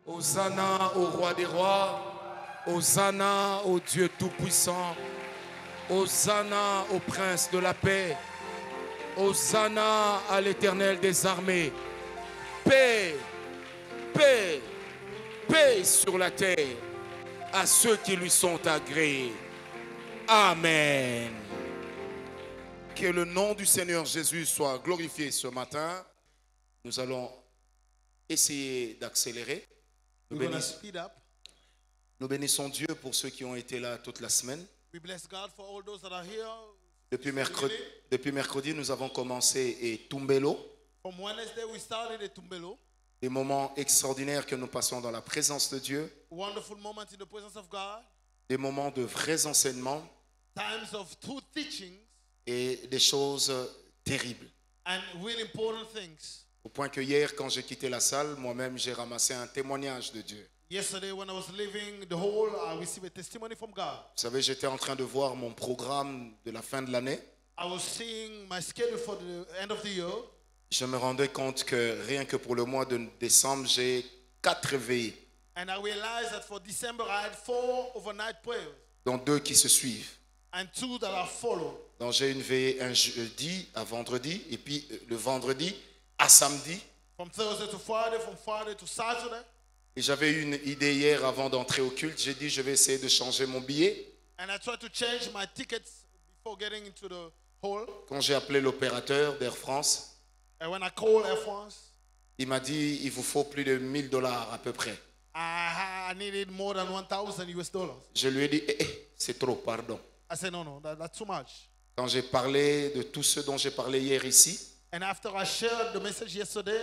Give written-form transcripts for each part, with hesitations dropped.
Hosanna au roi des rois. Hosanna au Dieu tout-puissant. Hosanna au prince de la paix. Hosanna à l'Éternel des armées. Paix, paix, paix sur la terre à ceux qui lui sont agréés. Amen. Que le nom du Seigneur Jésus soit glorifié ce matin. Nous allons essayer d'accélérer. Nous bénissons Dieu pour ceux qui ont été là toute la semaine. Depuis mercredi, nous avons commencé et Tumbelo. Des moments extraordinaires que nous passons dans la présence de Dieu. Des moments de vrais enseignements. Et des choses terribles. Au point que hier, quand j'ai quitté la salle, moi-même, j'ai ramassé un témoignage de Dieu. Vous savez, j'étais en train de voir mon programme de la fin de l'année. Je me rendais compte que rien que pour le mois de décembre, j'ai 4 réveillés. Dont 2 qui se suivent. Donc j'ai une veillée un jeudi à vendredi et puis le vendredi à samedi. Et j'avais eu une idée hier avant d'entrer au culte. J'ai dit je vais essayer de changer mon billet. Quand j'ai appelé l'opérateur d'Air France, il m'a dit il vous faut plus de $1000 à peu près. Je lui ai dit c'est trop, pardon. I said, no, that's too much. Quand j'ai parlé de tout ce dont j'ai parlé hier ici, And after I shared the message yesterday,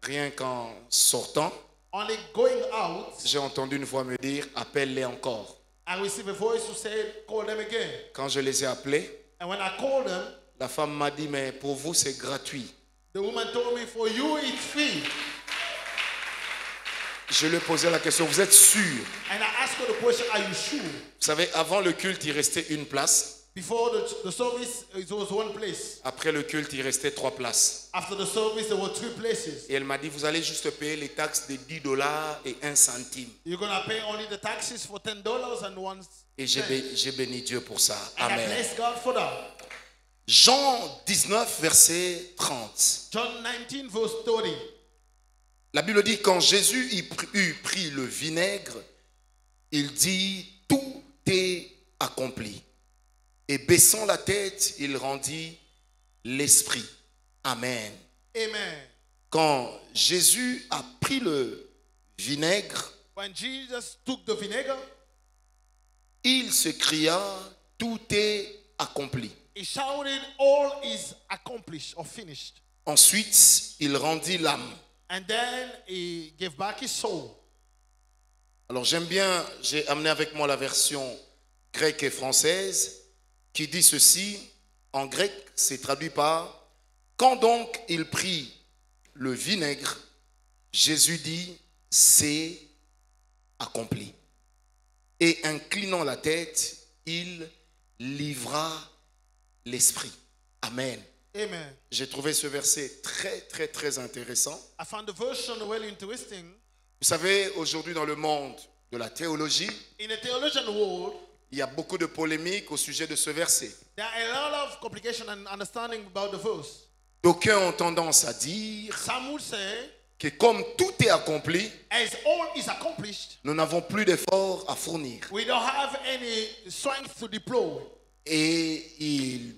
rien qu'en sortant, only going out, j'ai entendu une voix me dire appelle-les encore. I received a voice who said, call them again. Quand je les ai appelés, And when I called them, la femme m'a dit mais pour vous c'est gratuit. the woman told me, for you it's free. Je lui ai posé la question, vous êtes sûr? And I asked her the question, are you sure? Vous savez, avant le culte, il restait une place. Before the service, it was one place. Après le culte, il restait 3 places. After the service, there were 3 places. Et elle m'a dit, vous allez juste payer les taxes de $10 et 1 centime. You're going to pay only the taxes for $10 and 1 cent. Et j'ai béni Dieu pour ça. And I Amen. bless God for that. Jean 19, verset 30. John 19, verse 30. La Bible dit, quand Jésus eut pris le vinaigre, il dit, tout est accompli. Et baissant la tête, il rendit l'esprit. Amen. Amen. Quand Jésus a pris le vinaigre, When Jesus took the vinegar, il se cria, tout est accompli. he shouted, all is accomplished or finished. Ensuite, il rendit l'âme. And then he gave back his soul. Alors j'aime bien, j'ai amené avec moi la version grecque et française qui dit ceci. En grec, c'est traduit par « Quand donc il prit le vinaigre, Jésus dit « C'est accompli ». Et inclinant la tête, il livra l'esprit. Amen. Amen. J'ai trouvé ce verset très, très, très intéressant. I found the version really interesting. Vous savez, aujourd'hui dans le monde de la théologie, In the theologian world, il y a beaucoup de polémiques au sujet de ce verset. there are a lot of complication and understanding about the verse. D'aucuns ont tendance à dire Some would say, que comme tout est accompli, as all is accomplished, nous n'avons plus d'efforts à fournir. we don't have any strength to deploy. Et ils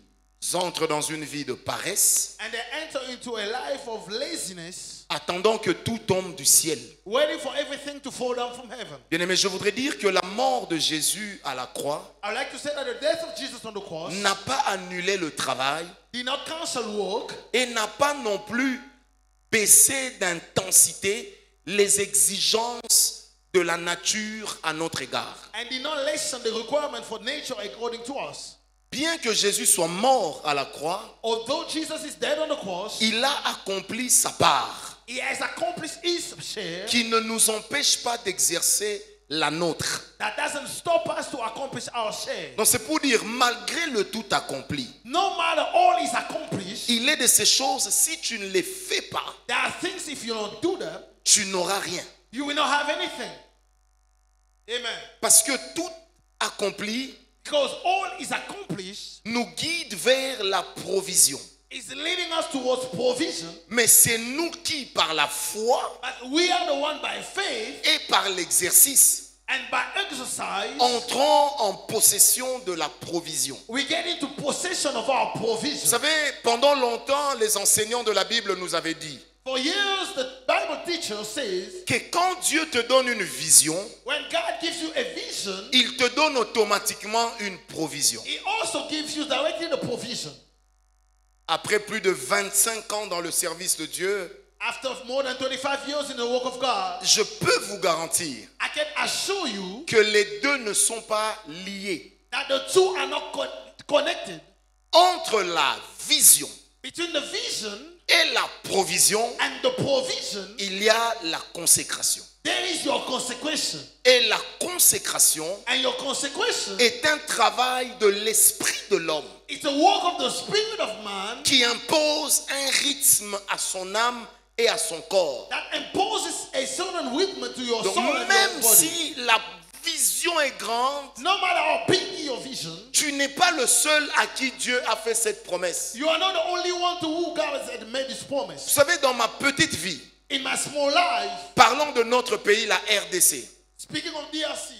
entrent dans une vie de paresse, And they enter into a life of laziness, attendant que tout tombe du ciel. waiting for everything to fall down from heaven. Bien-aimé, je voudrais dire que la mort de Jésus à la croix I would like to say that the death of Jesus on the cross n'a pas annulé le travail did not cancel work et n'a pas non plus baissé d'intensité les exigences de la nature à notre égard. and did not lessen the requirement for nature according to us. Bien que Jésus soit mort à la croix, Although Jesus is dead on the cross, il a accompli sa part, he has accomplished his share. qui ne nous empêche pas d'exercer la nôtre. That doesn't stop us to accomplish our share. Donc c'est pour dire, malgré le tout accompli, No matter all is accomplished, il est de ces choses, si tu ne les fais pas, there are things if you don't do them, tu n'auras rien. you you will not have anything. Amen. Parce que tout accompli Because all is accomplished, nous guide vers la provision. is leading us towards provision. Mais c'est nous qui, par la foi But we are the one by faith et par l'exercice, and by exercise, entrons en possession de la provision. we get into possession of our Vous provision. savez, pendant longtemps, les enseignants de la Bible nous avaient dit For years, the Bible teacher says, que quand Dieu te donne une vision, when God gives you a vision, il te donne automatiquement une provision. He also gives you directly the provision. Après plus de 25 ans dans le service de Dieu, After more than 25 years in the work of God, je peux vous garantir I can assure you que les deux ne sont pas liés. that the two are not connected. Entre la vision Between the vision et la provision, and the provision, il y a la consécration. there is your consecration. Et la consécration And your consecration est un travail de l'esprit de l'homme is a work of the Spirit of man qui impose un rythme à son âme et à son corps. that imposes a certain rhythm to your Donc soul and même your body. si la vision est grande, No matter how big your vision, tu n'es pas le seul à qui Dieu a fait cette promesse. you are not the only one to who God has made this Vous promise. savez, dans ma petite vie, In my small life, parlons de notre pays, la RDC, speaking of DRC,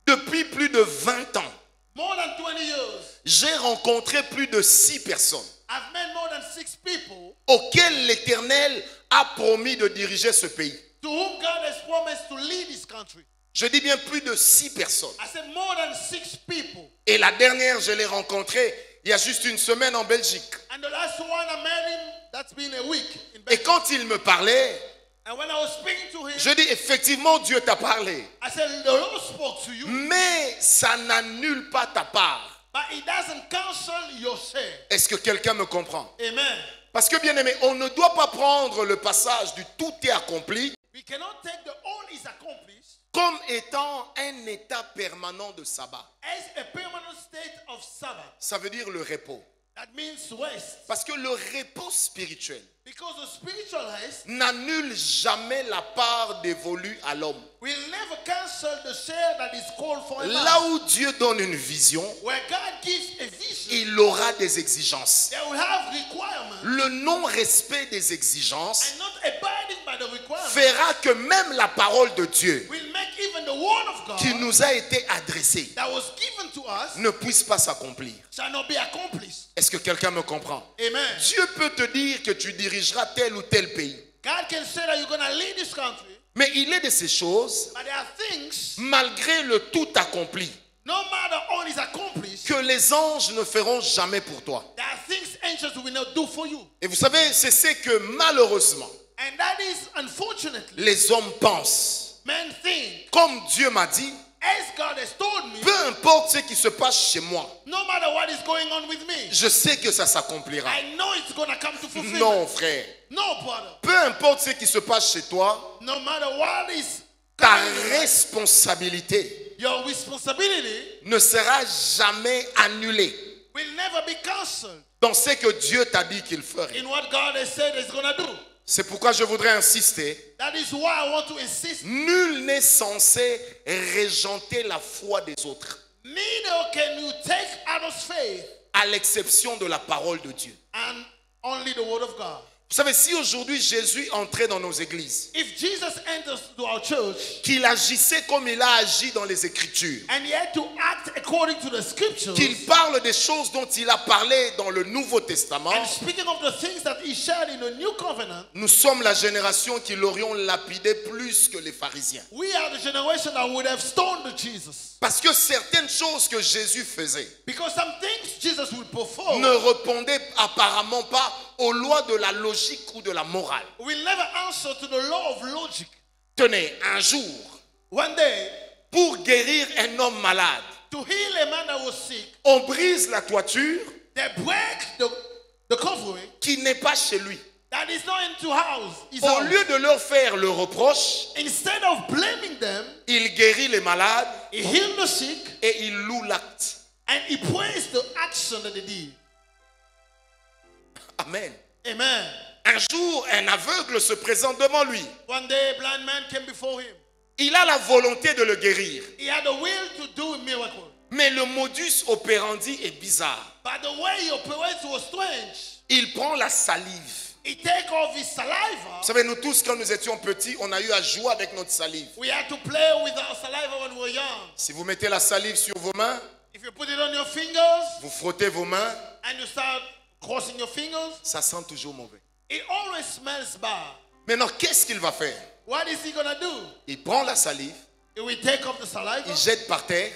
depuis plus de 20 ans, more than 20 years, j'ai rencontré plus de 6 personnes I've met more than 6 people auxquelles l'Éternel a promis de diriger ce pays. to whom God has promised to lead this country. Je dis bien plus de 6 personnes. I said more than 6 people. Et la dernière, je l'ai rencontrée il y a juste une semaine en Belgique. And the last one I met him, that's been a week in Et Belgium. quand il me parlait, And when I was speaking to him, je dis effectivement Dieu t'a parlé. I said, the Lord spoke to you, Mais ça n'annule pas ta part. but it doesn't cancel your share. Est-ce que quelqu'un me comprend? Amen. Parce que bien aimé, on ne doit pas prendre le passage du tout est accompli We cannot take the all is accomplished comme étant un état permanent de sabbat. as a permanent state of Sabbath. Ça veut dire le repos. That means rest. Parce que le repos spirituel Because the spiritual rest n'annule jamais la part dévolue à l'homme. will never cancel the share that is called for a man. Là où Dieu donne une vision, Where God gives a vision, il aura des exigences. they will have requirements. Le non-respect des exigences And not abiding by the requirements fera que même la parole de Dieu will make even the word of God qui nous a été adressée that was given to us ne puisse pas s'accomplir. shall not be accomplished. Est-ce que quelqu'un me comprend? Amen. Dieu peut te dire que tu dirigeras tel ou tel pays. God can say that you're going to lead this country, Mais il est de ces choses, but there are things, malgré le tout accompli, no matter all is accomplished, que les anges ne feront jamais pour toi. there are things angels will not do for you. Et vous savez, c'est ce que malheureusement, And that is, unfortunately, les hommes pensent. men think, Comme Dieu m'a dit, as God has told me, peu importe ce qui se passe chez moi, no matter what is going on with me, je sais que ça s'accomplira. I know it's going to come to fulfillment. Non, frère. No, brother. Peu importe ce qui se passe chez toi, No matter what is ta coming, responsabilité your responsibility ne sera jamais annulée will never be cancelled dans ce que Dieu t'a dit qu'il ferait. in what God has said is going to do. C'est pourquoi je voudrais insister. That is why I want to insist. Nul n'est censé régenter la foi des autres, Neither can you take others' faith à l'exception de la parole de Dieu. and only the word of God. Vous savez, si aujourd'hui Jésus entrait dans nos églises, If Jesus enters to our church qu'il agissait comme il a agi dans les Écritures, and he had to act according to the scriptures, qu'il parle des choses dont il a parlé dans le Nouveau Testament, and speaking of the things that he shared in the new covenant, nous sommes la génération qui l'aurions lapidé plus que les pharisiens. we are the generation that would have stoned Jesus. Parce que certaines choses que Jésus faisait Because some things Jesus would perform ne répondaient apparemment pas aux lois de la logique ou de la morale. will never answer to the law of logic. Tenez, un jour, One day, pour guérir un homme malade, to heal a man that was sick, on brise la toiture they break the covering qui n'est pas chez lui. that is not into house. His Au house. lieu de leur faire le reproche, Instead of blaming them, il guérit les malades he healed the sick et il loue l'acte. and he praised the action that they did. Amen. Amen. Un jour, un aveugle se présente devant lui. One day, a blind man came before him. Il a la volonté de le guérir. He had the will to do a miracle. Mais le modus operandi est bizarre. But the way he operates was strange. Il prend la salive. He take off his saliva. Vous savez, nous tous, quand nous étions petits, on a eu à jouer avec notre salive. We had to play with our saliva when we were young. Si vous mettez la salive sur vos mains, If you put it on your fingers vous frottez vos mains, and you start crossing your fingers, ça sent toujours mauvais. it always smells bad. Maintenant, qu'est-ce qu'il va faire? What is he gonna do? Il prend la salive, He will take off the saliva, il jette par terre,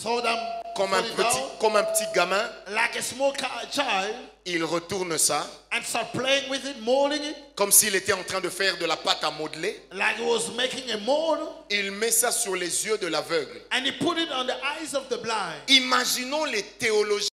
throw them comme throw it down, comme un petit gamin. like a small child, Il retourne ça, and start playing with it, molding it, comme s'il était en train de faire de la pâte à modeler. like he was making a mold, Il met ça sur les yeux de l'aveugle. and he put it on the eyes of the blind. Imaginons les théologiens.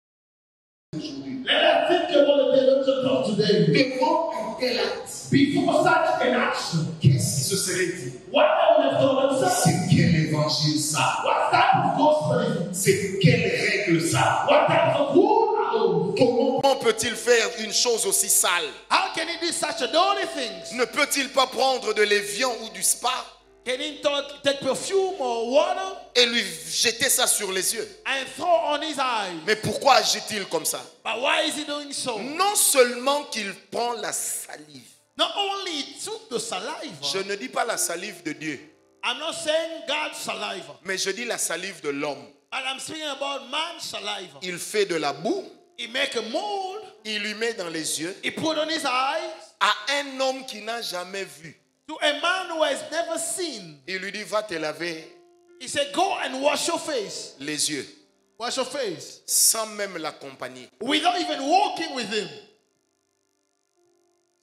Let us think about the theologians of today. Devant un tel acte, Before such an action, qu'est-ce qui se serait dit? what would have told themselves? C'est quel évangile ça? What type of gospel is it? C'est quelle règle ça? What type of rule are those? Comment peut-il faire une chose aussi sale? How can he do such a dirty things? Ne peut-il pas prendre de l'évian ou du spa Can he take perfume or water et lui jeter ça sur les yeux? and throw on his eyes? Mais pourquoi agit-il comme ça? But why is he doing so? Non seulement qu'il prend la salive. Not only he took the saliva. Je ne dis pas la salive de Dieu, I'm not saying God's saliva, mais je dis la salive de l'homme. but I'm speaking about man's saliva. Il fait de la boue, He make a mold, il lui met dans les yeux he put on his eyes à un homme qui n'a jamais vu. to a man who has never seen. Il lui dit, va te laver He said, go and wash your face. les yeux, Wash your face. sans même l'accompagner. Without even walking with him.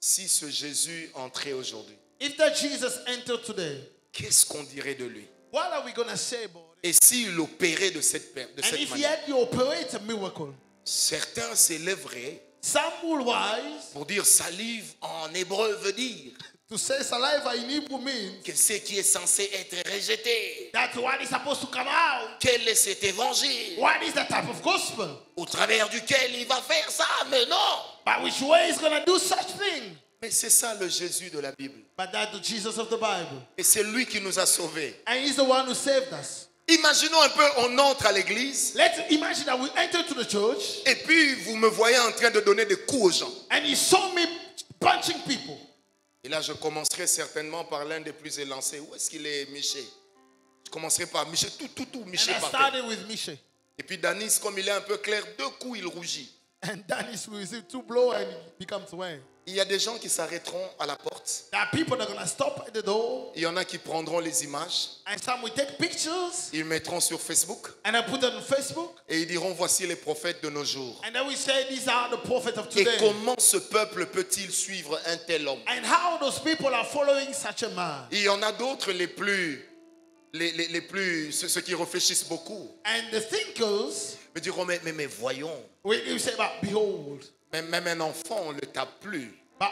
Si ce Jésus entrait aujourd'hui, If that Jesus entered today, qu'est-ce qu'on dirait de lui? what are we going to say about it? Et s'il opérait de cette And manière, if he had to operate a miracle, certains s'élèveraient some will rise pour dire salive en hébreu veut dire to say saliva in Hebrew means que ce qui est censé être rejeté. that's what is supposed to come out. Quel est cet évangile What is the type of gospel? au travers duquel il va faire ça? Mais non! By which way is going to do such thing? Mais c'est ça le Jésus de la Bible. But that's the Jesus of the Bible. Et c'est lui qui nous a sauvés. And he's the one who saved us. Imaginons un peu, on entre à l'église Let's imagine that we enter to the church et puis vous me voyez en train de donner des coups aux gens. and he saw me punching people. Et là, je commencerai certainement par l'un des plus élancés. Où est-ce qu'il est, Miché? Je commencerai par Miché, tout, Miché And I par terre. started with Misha. Et puis Danis, comme il est un peu clair, 2 coups, il rougit. And then he received 2 blows and he becomes white. Il y a des gens qui s'arrêteront à la porte. There are people that are going to stop at the door. Il y en a qui prendront les images, And some will take pictures ils mettront sur Facebook and I put them on Facebook. et ils diront voici les prophètes de nos jours. And then we say these are the prophets of Et today. comment ce peuple peut-il suivre un tel homme? And how those people are following such a man. Il y en a d'autres les plus, ceux qui réfléchissent beaucoup, And the thinkers, me diront mais voyons, we say, but behold, même un enfant on le tape plus, but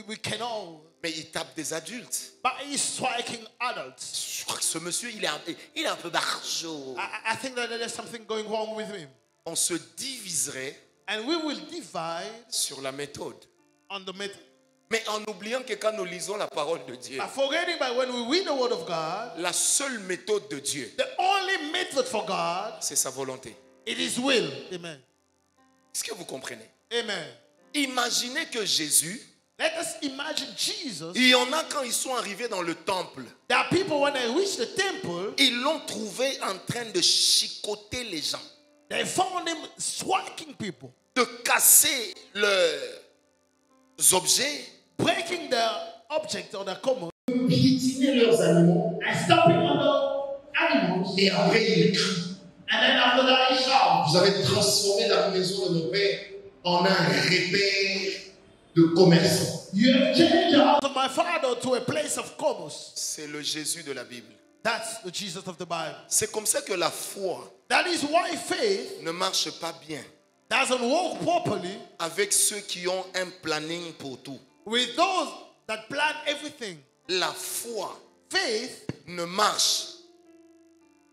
we cannot. mais il tape des adultes. But he's striking adults. Je crois que ce monsieur il est un peu barjot. I think that there's something going wrong with him. On se diviserait And we will divide sur la méthode. on the method. Mais en oubliant que quand nous lisons la parole de Dieu, But forgetting by when we read the word of God, la seule méthode de Dieu, the only method for God, c'est sa volonté. it is will. Amen. Est-ce que vous comprenez? Amen. Imaginez que Jésus, Let us imagine Jesus. il y en a quand ils sont arrivés dans le temple, There are people when they reach the temple, ils l'ont trouvé en train de chicoter les gens, they found him striking people, de casser leurs objets, breaking their object or their common, piétiner leurs animaux, and stomping on the animals. et après ils crient. And then after that, he shouts. Vous avez transformé la maison de nos pères en un repère de commerçants. You have changed the house of my father to a place of commerce. c'est le Jésus de la Bible. That's the Jesus of the Bible. C'est comme ça que la foi That is why faith ne marche pas bien doesn't work properly avec ceux qui ont un planning pour tout. with those that plan everything. La foi Faith ne marche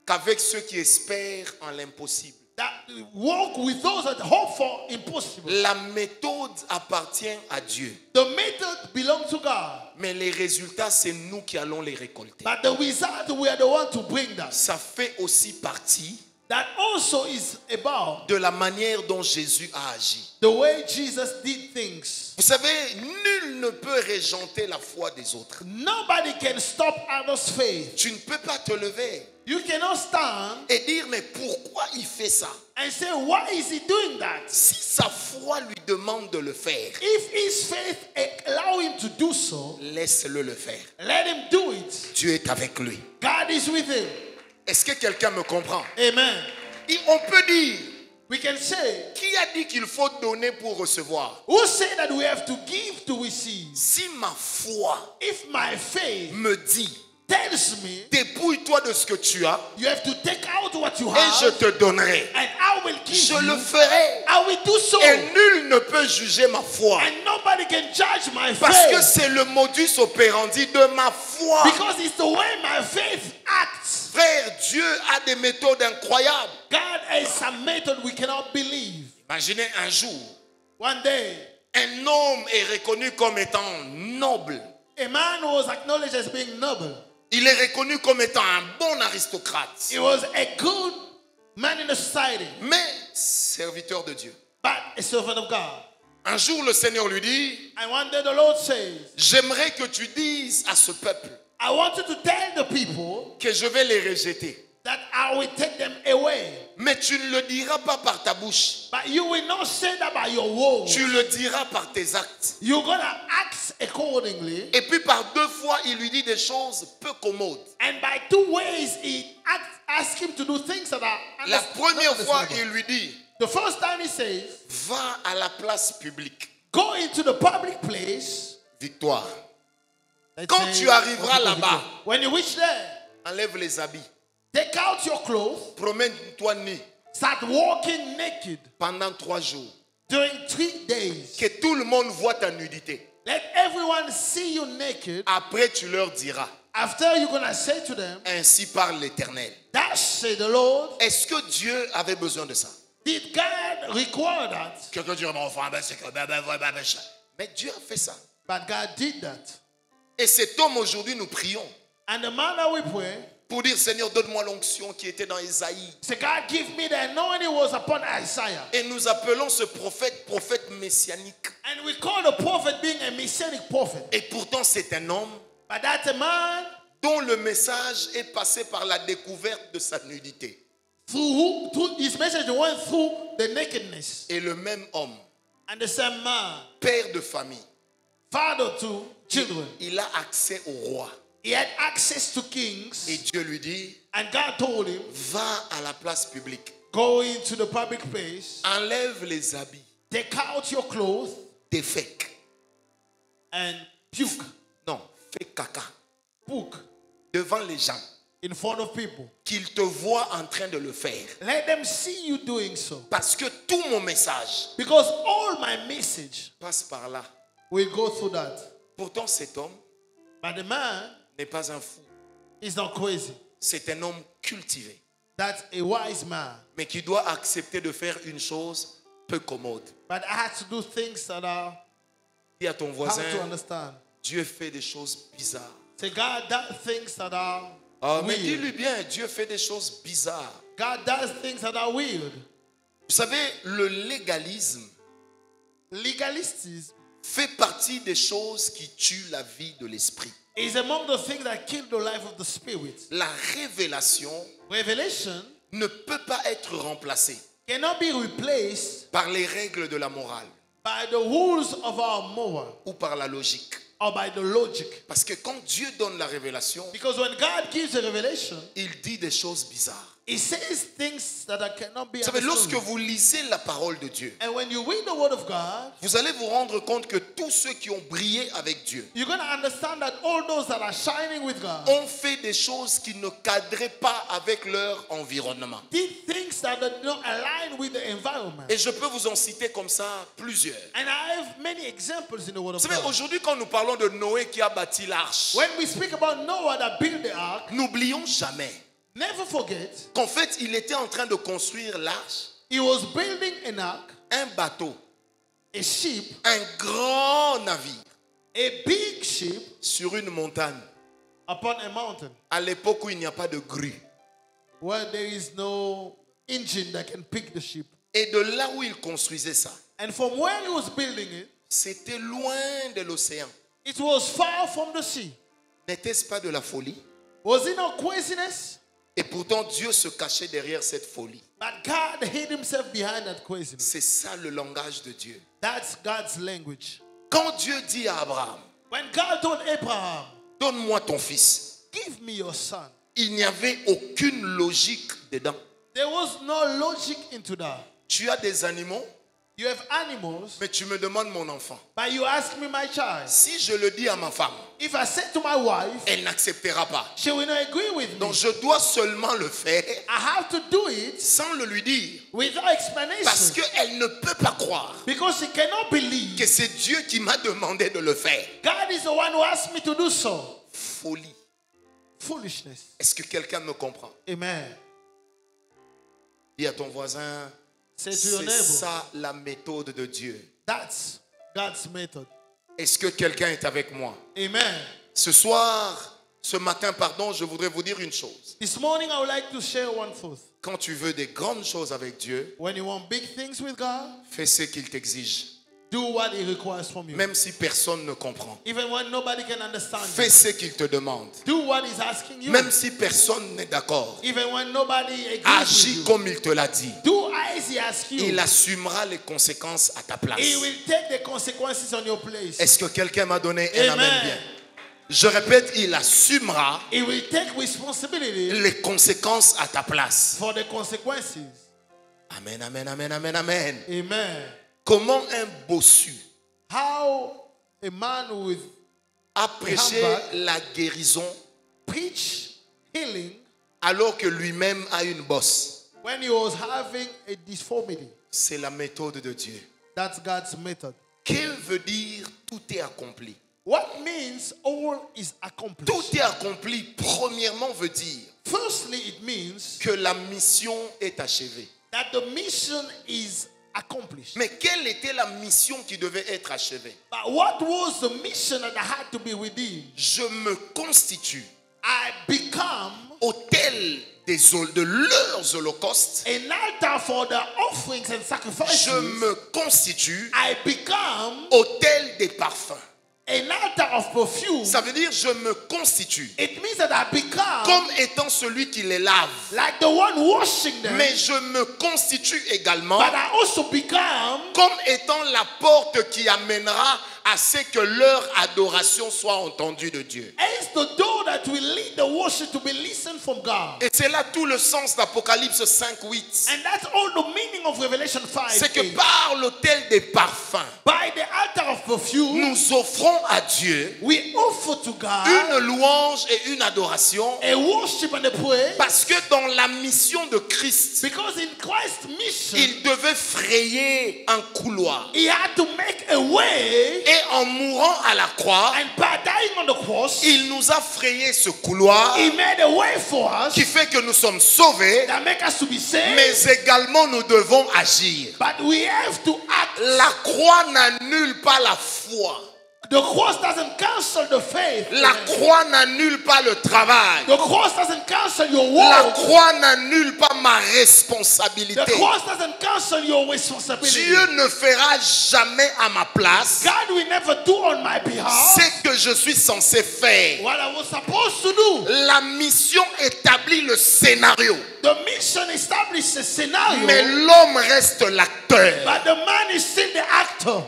qu'avec ceux qui espèrent en l'impossible. that walk with those that hope for impossible. La méthode appartient à Dieu. The method belongs to God. Mais les résultats, c'est nous qui allons les récolter. But the result, we are the one to bring that. Ça fait aussi partie That also is about de la manière dont Jésus a agi. the way Jesus did things. Vous savez, nul ne peut régenter la foi des autres. Nobody can stop others' faith. Tu ne peux pas te lever You cannot stand et dire mais pourquoi il fait ça? and say, why is he doing that? Si sa foi lui demande de le faire, If his faith allow him to do so, laisse-le le faire. let him do it. Dieu est avec lui. God is with him. Est-ce que quelqu'un me comprend? Amen. On peut dire, We can say, qui a dit qu'il faut donner pour recevoir? who say that we have to give to receive? Si ma foi If my faith me dit, tells me dépouille-toi de ce que tu as you have to take out what you et je have te donnerai, and I will give je you, le ferai. I will do so. Et nul ne peut juger ma foi. And nobody can judge my Parce que faith c'est le modus operandi de ma foi. because it's the way my faith acts. Frère, Dieu a des méthodes incroyables. God has some method we cannot believe. Imaginez un jour, One day, un homme est reconnu comme étant noble. a man was acknowledged as being noble. Il est reconnu comme étant un bon aristocrate. He was a good man in the society, Mais serviteur de Dieu. but a servant of God. Un jour, le Seigneur lui dit, And one day the Lord says, j'aimerais que tu dises à ce peuple I want you to tell the people que je vais les rejeter. that I will take them away. Mais tu ne le diras pas par ta bouche. But you will not say that by your words. Tu le diras par tes actes. You're going to act accordingly. Et puis par 2 fois, il lui dit des choses peu commodes. And by 2 ways, he asks him to do things that are La première fois, understandable. il lui dit, The first time he says, va à la place publique. go into the public place. Victoire. Let's Quand say, tu arriveras là-bas, when you reach there, enlève les habits. take out your clothes, Promène-toi nu start walking naked pendant 3 jours. during 3 days. Que tout le monde voit ta nudité. Let everyone see you naked. Après, tu leur diras, After you're going to say to them, ainsi parle l'Éternel. thus say the Lord. Est-ce que Dieu avait besoin de ça? Did God require that? Quelqu'un dirait, mon enfant, c'est que... Mais Dieu a fait ça. But God did that. Et cet homme, aujourd'hui, nous prions And the man that we pray, pour dire, Seigneur, donne-moi l'onction qui était dans Isaïe. say, God, give me the anointing was upon Isaiah. Et nous appelons ce prophète messianique. And we call the prophet being a messianic prophet. Et pourtant, c'est un homme But that's a man dont le message est passé par la découverte de sa nudité. through his message went through the nakedness. Et le même homme, And the same man, père de famille, father to children, il a accès au roi. he had access to kings. Et Dieu lui dit, And God told him, va à la place publique, go into the public place, enlève les habits, take out your clothes, défèque. and puke, Non, fais caca puke devant les gens, in front of people. qu'ils te voient en train de le faire. Let them see you doing so. Parce que tout mon message Because all my message passe par là. will go through that. Pourtant, cet homme But the man n'est pas un fou. is not crazy. C'est un homme cultivé, That's a wise man. mais qui doit accepter de faire une chose peu commode. But I had to do things that are Dis à ton hard voisin, to understand. Dieu fait des choses bizarres. Say, God does things that are Mais weird. dis-lui bien, Dieu fait des choses bizarres. God does things that are weird. Vous savez, le légalisme Legalistic fait partie des choses qui tuent la vie de l'esprit. is among the things that kill the life of the spirit. La révélation Revelation ne peut pas être remplacée cannot be replaced par les règles de la morale by the rules of our moral ou par la logique. or by the logic. Parce que quand Dieu donne la révélation, Because when God gives a revelation, il dit des choses bizarres. He says things that cannot be Vous savez, lorsque understood. vous lisez la parole de Dieu, And when you read the word of God, vous allez vous rendre compte que tous ceux qui ont brillé avec Dieu you're going to understand that all those that are shining with God ont fait des choses qui ne cadraient pas avec leur environnement. did things that do not align with the environment. Et je peux vous en citer comme ça plusieurs. And I have many examples in the word Vous of savez, God. aujourd'hui, quand nous parlons de Noé qui a bâti l'arche, When we speak about Noah that built the ark, n'oublions jamais Never forget, qu'en fait, il était en train de construire l'arche, he was building an ark, un bateau, a ship, un grand navire a big ship sur une montagne. upon a mountain À l'époque où il n'y a pas de grue. where there is no engine that can pick the ship. Et de là où il construisait ça, And from where he was building it, c'était loin de l'océan. it was far from the sea. N'était-ce pas de la folie? Was it not craziness? Et pourtant, Dieu se cachait derrière cette folie. But God hid himself behind that craziness. C'est ça le langage de Dieu. That's God's language. Quand Dieu dit à Abraham, When God told Abraham, donne-moi ton fils, give me your son, il n'y avait aucune logique dedans. there was no logic into that. Tu as des animaux, You have animals, mais tu me demandes mon enfant. but you ask me my child. Si je le dis à ma femme, If I say to my wife, elle n'acceptera pas. she will not agree with me. Donc je dois seulement le faire I have to do it sans le lui dire. without Parce explanation. qu'elle ne peut pas croire Because she cannot believe que c'est Dieu qui m'a demandé de le faire. God is the one who asked me to do so. Folie. Foolishness. Est-ce que quelqu'un me comprend? Amen. Dis à ton voisin, Say to your c'est neighbor, ça la méthode de Dieu. that's God's method. Est-ce que quelqu'un est avec moi? Amen. Ce matin, pardon, je voudrais vous dire une chose. This morning I would like to share one truth. Quand tu veux des grandes choses avec Dieu, When you want big things with God, fais ce qu'il t'exige. do what He requires from you. Même si personne ne comprend. Even when nobody can understand Fais you. ce qu'il te demande. Do what He's asking you. Même si personne n'est d'accord. Even when nobody agrees with Agis you. comme il te l'a dit. Do as He asks you. Il assumera les conséquences à ta place. He will take the consequences on your place. Est-ce que quelqu'un m'a donné un amen Amen. bien? Je répète, il assumera He will take responsibility les conséquences à ta place. for the consequences. Amen, amen, amen, amen, amen. Amen. Comment un bossu How a man with a prêché la guérison preach healing alors que lui-même a une bosse? when he was having a deformity. C'est la méthode de Dieu. That's God's method. Quel veut dire tout est accompli? What means all is accomplished? Tout est accompli, premièrement, veut dire Firstly, it means que la mission est achevée. that the mission is accomplished. Mais quelle était la mission qui devait être achevée? But what was the mission that had to be redeemed? Je me constitue I become autel de leurs holocaustes. an altar for the offerings and sacrifices. Je me constitue I become autel des parfums. an altar of perfume. Ça veut dire je me constitue It means that I become comme étant celui qui les lave. like the one washing them. Mais je me constitue également But I also become comme étant la porte qui amènera à ce que leur adoration soit entendue de Dieu. as the door that will lead the worship to be listened from God. Et c'est là tout le sens d'Apocalypse 5:8. And that's all the meaning of Revelation 5. C'est que par l'autel des parfums, By the altar of perfume, nous offrons à Dieu we offer to God une louange et une adoration a worship and a praise. parce que dans la mission de Christ, Because in Christ's mission, il devait frayer un couloir. He had to make a way, Et en mourant à la croix, and by dying on the cross, il nous a frayé ce couloir He made a way for us qui fait que nous sommes sauvés, that make us to be saved. mais également nous devons agir. But we have to act. La croix n'annule pas la foi. The cross doesn't cancel the faith. La croix n'annule pas le travail. The cross doesn't cancel your La work. croix n'annule pas ma The responsabilité. cross doesn't cancel your responsibility. Dieu ne fera jamais à ma place God will never do on my behalf ce que je suis censé faire. what I was supposed to do. La mission établit le scénario, The mission establishes a scenario, mais l'homme reste l'acteur. but the man is still the actor.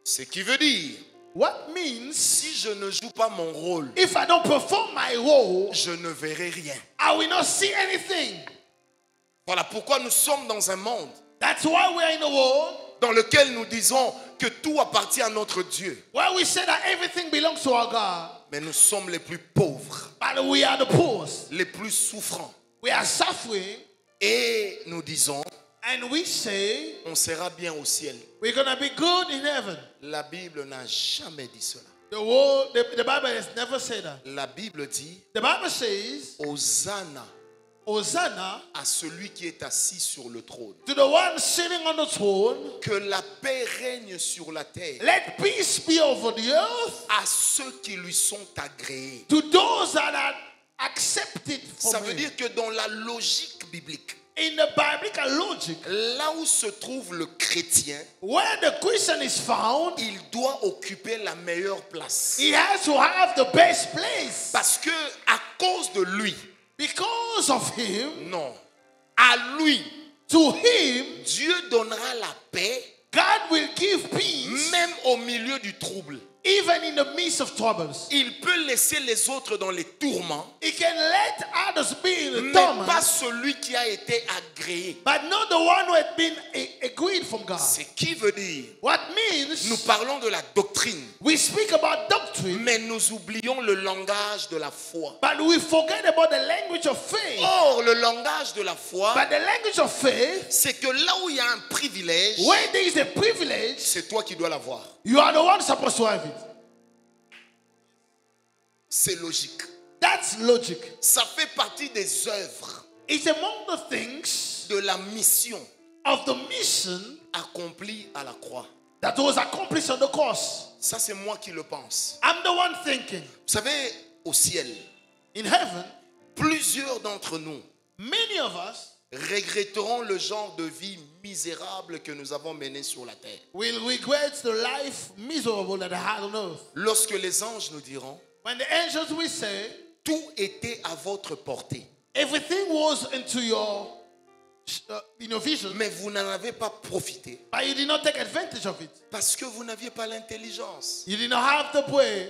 Ce qui veut dire, What means si je ne joue pas mon rôle, if I don't perform my role, je ne verrai rien. I will not see anything. Voilà pourquoi nous sommes dans un monde That's why we're in a world dans lequel nous disons que tout appartient à notre Dieu. where we say that everything belongs to our God, Mais nous sommes les plus pauvres, but we are the poorest. les plus souffrants. We are suffering, Et nous disons, and we say on sera bien au ciel. we're going to be good in heaven. La Bible n'a jamais dit cela. The Bible has never said that. La Bible dit The Bible says, Hosanna Hosanna à celui qui est assis sur le trône. to the one sitting on the throne. Que la paix règne sur la terre Let peace be over the earth à ceux qui lui sont agréés. to those that are accepted Ça from veut him. dire que dans la logique biblique, In the biblical logic, là où se trouve le chrétien, where the Christian is found, il doit occuper la meilleure place. he has to have the best place. Parce que à cause de lui, Because of him, non, à lui, to him, Dieu donnera la paix God will give peace même au milieu du trouble. even in the midst of troubles. Il peut laisser les autres dans les tourments, He can let others be in the mais torment, pas celui qui a été agréé. but not the one who had been agreed from God. Ce qui veut dire, What nous means parlons de la doctrine, we speak about doctrine, mais nous oublions le langage de la foi. but we forget about the language of faith. Or, le langage de la foi, But the language of faith, c'est que là où il y a un privilège, where there is a privilege, c'est toi qui dois l'avoir. you are the one supposed to have it. C'est logique. That's logic. Ça fait partie des œuvres It's among the things de la mission of the mission accomplie à la croix. that was accomplished on the cross. Ça, c'est moi qui le pense. I'm the one thinking. Vous savez, au ciel, In heaven, plusieurs d'entre nous many of us regretteront le genre de vie misérable que nous avons mené sur la terre. will regret the life miserable that I had on earth. Lorsque les anges nous diront, When the angels will say, tout était à votre portée, everything was into your in your vision, mais vous n'en avez pas profité but you did not take advantage of it. parce que vous n'aviez pas l'intelligence. You did not have the way.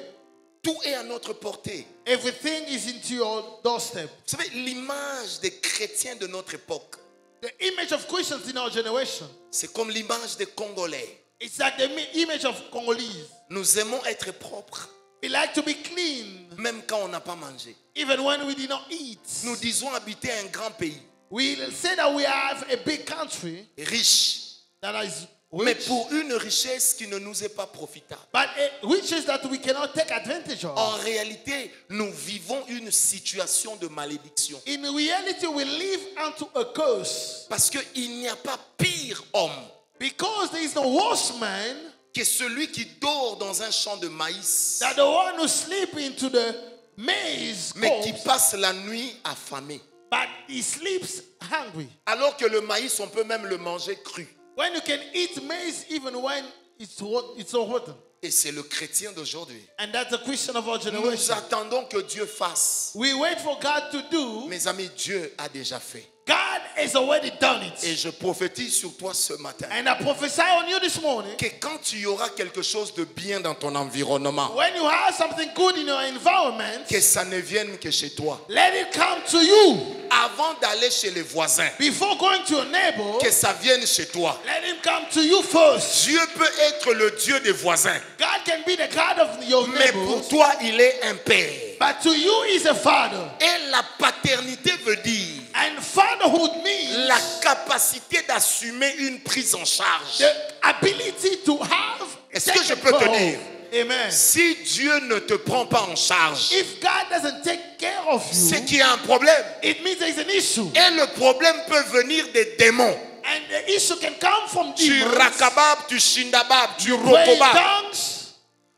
Tout est à notre portée. Everything is into your doorstep. Vous savez, l'image des chrétiens de notre époque, The image of Christians in our generation, c'est comme l'image des Congolais. it's like the image of Congolese. Nous aimons être propres, We like to be clean, même quand on n'a pas mangé. even when we did not eat. Nous disons habiter un grand pays, We say that we have a big country riche, that is mais rich, pour une richesse qui ne nous est pas profitable. but riches that we cannot take advantage En of. réalité, nous vivons une situation de malédiction. In reality, we live unto a curse Parce qu'il n'y a pas pire homme because there is no worse man que celui qui dort dans un champ de maïs, than the one who sleep into the maize mais qui cobs, passe la nuit affamé. but he sleeps hungry. Alors que le maïs, on peut même le manger cru. When you can eat maize even when it's so rotten. Et c'est le chrétien d'aujourd'hui. And that's the Christian of our Nous generation. attendons que Dieu fasse. We wait for God to do. Mes amis, Dieu a déjà fait. God has already done Et it. je prophétise sur toi ce matin And I prophesy on you this morning. que quand tu auras quelque chose de bien dans ton environnement, When you have something good in your environment, que ça ne vienne que chez toi. let it come to you. Avant d'aller chez les voisins, Before going to your neighbor, que ça vienne chez toi. let him come to you first. Dieu peut être le Dieu des voisins, God can be the God of your mais pour neighbors, toi, il est un père. but to you he's a father. Et la paternité veut dire And fatherhood means la capacité d'assumer une prise en charge. the ability to have. Est-ce que je taken peux te care of. dire? Amen. Si Dieu ne te prend pas en charge, If God doesn't take care of you, c'est qu'il y a un problème. it means there's an issue. Et le problème peut venir des démons. And the issue can come from Tu demons. rakabab, tu shindabab, tu Pray in rokobab. tongues.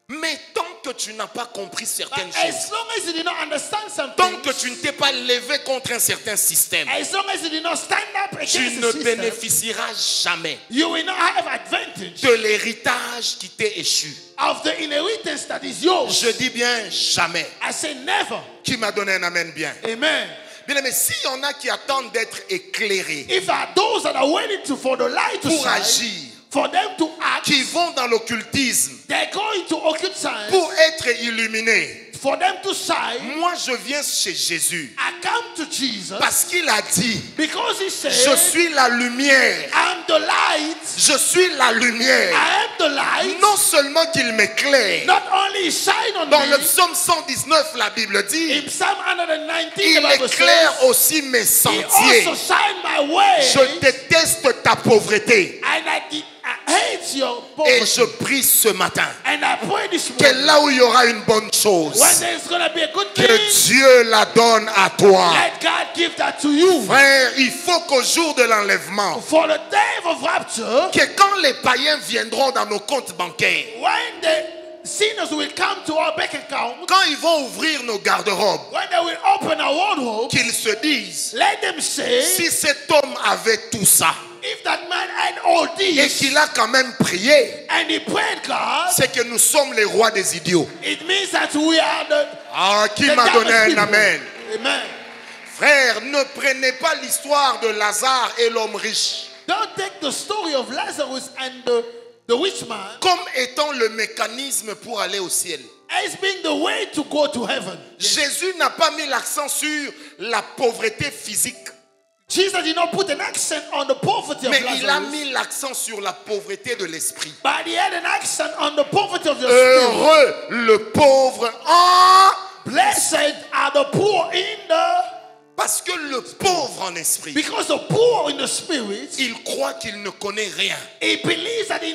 Mais tant que tu n'as pas compris But certaines as choses, long as you did not understand tant something, que tu ne t'es pas levé contre un certain système, as long as you did not stand up tu against ne the system, bénéficieras jamais you will not have advantage de l'héritage qui t'est échu. of the inheritance that is yours. Je dis bien jamais. I say never. Qui m'a donné un amen bien? Amen. Bien aimé, s'il y en a qui attendent d'être éclairés If there are those that are waiting for the light to pour shine, agir, for them to act, qui vont dans l'occultisme they're going to occult science, pour être illuminés, for them to shine, moi je viens chez Jésus I come to Jesus parce qu'il a dit, because he said, je suis la lumière, I'm the light, je suis la lumière. I am the light. Non seulement qu'il m'éclaire, Not only shine on dans le me, psaume 119, la Bible dit, in Psalm 119, the il Bible éclaire says, aussi mes he sentiers. also shine my way. Je déteste ta pauvreté. And hate your Et poverty. je prie ce matin And I pray this que morning, là où il y aura une bonne chose, when there's going to be a good que thing, Dieu la donne à toi. let God give that to you. Frère, il faut qu'au jour de l'enlèvement, For the day of rapture, que quand les païens viendront dans nos comptes bancaires, when the sinners will come to our bank account, quand ils vont ouvrir nos garde-robes, when they will open our wardrobe, qu'ils se disent, let them say, si cet homme avait tout ça if that man had all et this, qu'il a quand même prié, and he prayed God, c'est que nous sommes les rois des idiots. it means that we are the Ah, qui the m'a donné dumbest un people. amen? Amen. Frère, ne prenez pas l'histoire de Lazare et l'homme riche Don't take the story of Lazarus and the rich man comme étant le mécanisme pour aller au ciel. as being the way to go to heaven. Jésus n'a pas mis l'accent sur la pauvreté physique, Jesus did not put an accent on the poverty of mais il a Lazarus, mis l'accent sur la pauvreté de l'esprit. but he had an accent on the poverty of the spirit. Heureux le pauvre en... Blessed are the poor in the... Parce que le pauvre en esprit, Because the poor in the spirit, il croit qu'il ne connaît rien. he believes that he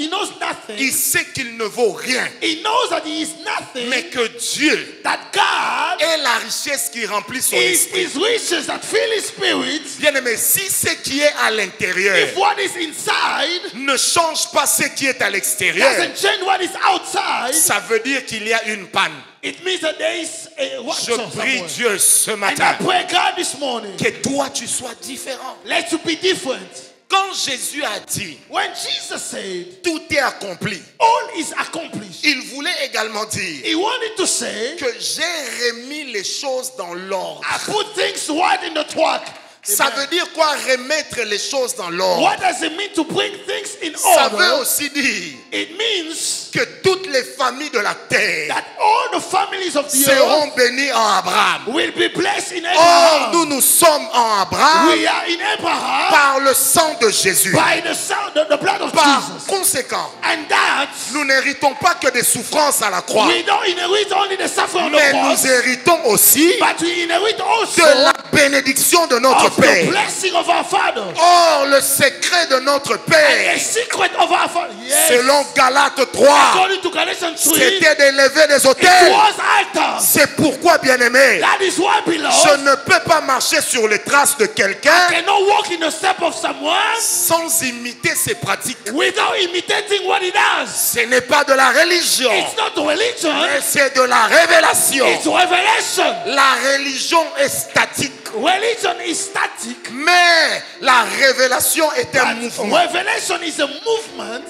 knows nothing. Il sait qu'il ne vaut rien. He knows that he is nothing. Mais que Dieu That God est la richesse qui remplit son is esprit. his riches that fill his spirit. Bien-aimé, si ce qui est à l'intérieur If what is inside ne change pas ce qui est à l'extérieur, doesn't change what is outside, ça veut dire qu'il y a une panne. it means that there is a Je rupture prie somewhere. Dieu ce And matin I pray God this morning, que toi tu sois différent. let you be different. Quand Jésus a dit When Jesus said, tout est accompli, all is accomplished, il voulait également dire he wanted to say, que j'ai remis les choses dans l'ordre. I put things right in the track. Ça Amen. veut dire quoi, remettre les choses dans l'ordre? What does it mean to bring things in Ça veut order? aussi dire It means que toutes les familles de la terre that all the families of the seront earth bénies en Abraham. will be blessed in Or, Abraham. nous sommes en Abraham We are in Abraham par le sang de Jésus. by the sound of the blood of Par Jesus. conséquent, And that nous n'héritons pas que des souffrances à la croix, we don't inherit only the suffering on the mais cross, nous héritons aussi but we inherit also de la bénédiction de notre of the Père. blessing of our Father. Or, le secret de notre And Père, the secret of our Father. Yes. selon Galates 3, According to Galatians 3, c'était d'élever des it autels. was altars. C'est pourquoi, bien-aimé, That is why, je beloved, ne peux pas marcher sur les traces de quelqu'un cannot walk in the step of someone sans imiter ses pratiques. without imitating what he does. Ce n'est pas de la religion, It's not religion, mais c'est de la révélation. it's revelation. La religion est statique, Religion is static, mais la révélation est un but mouvement. revelation is a movement.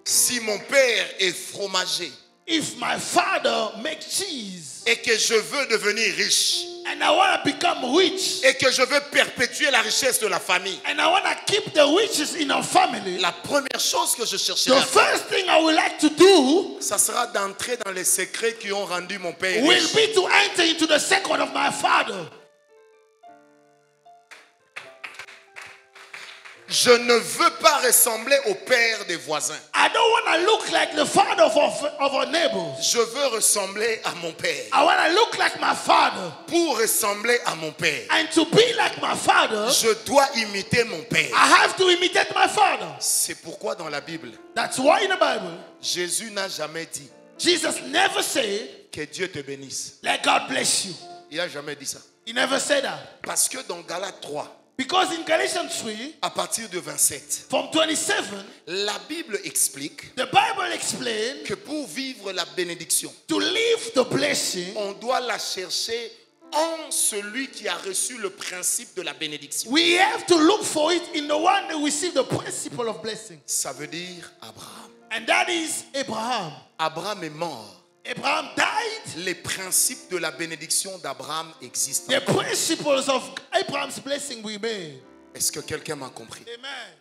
Si mon père est fromager If my father makes cheese et que je veux devenir riche and I want to become rich et que je veux perpétuer la richesse de la famille, and I want to keep the riches in our family, la première chose que je chercherai the à faire, first thing I would like to do ça sera d'entrer dans les secrets qui ont rendu mon père will riche. be to enter into the secret of my father. Je ne veux pas ressembler au père des voisins. I don't want to look like the father of our neighbors. Je veux ressembler à mon père. I want to look like my father. Pour ressembler à mon père, And to be like my father, je dois imiter mon père. I have to imitate my father. C'est pourquoi dans la Bible, That's why in the Bible, Jésus n'a jamais dit Jesus never said, que Dieu te bénisse. let God bless you. Il n'a jamais dit ça. He never said that. Parce que dans Galates 3, Because in Galatians 3, à partir de 27, from 27, la Bible explique the Bible explains que pour vivre la bénédiction, to live the blessing, on doit la chercher en celui qui a reçu le principe de la bénédiction. we have to look for it in the one that received the principle of blessing. Ça veut dire Abraham. And that is Abraham. Abraham est mort. Abraham died. Les principes de la bénédiction d'Abraham existent. The principles of Abraham's blessing remain. Est-ce que quelqu'un m'a compris? Amen.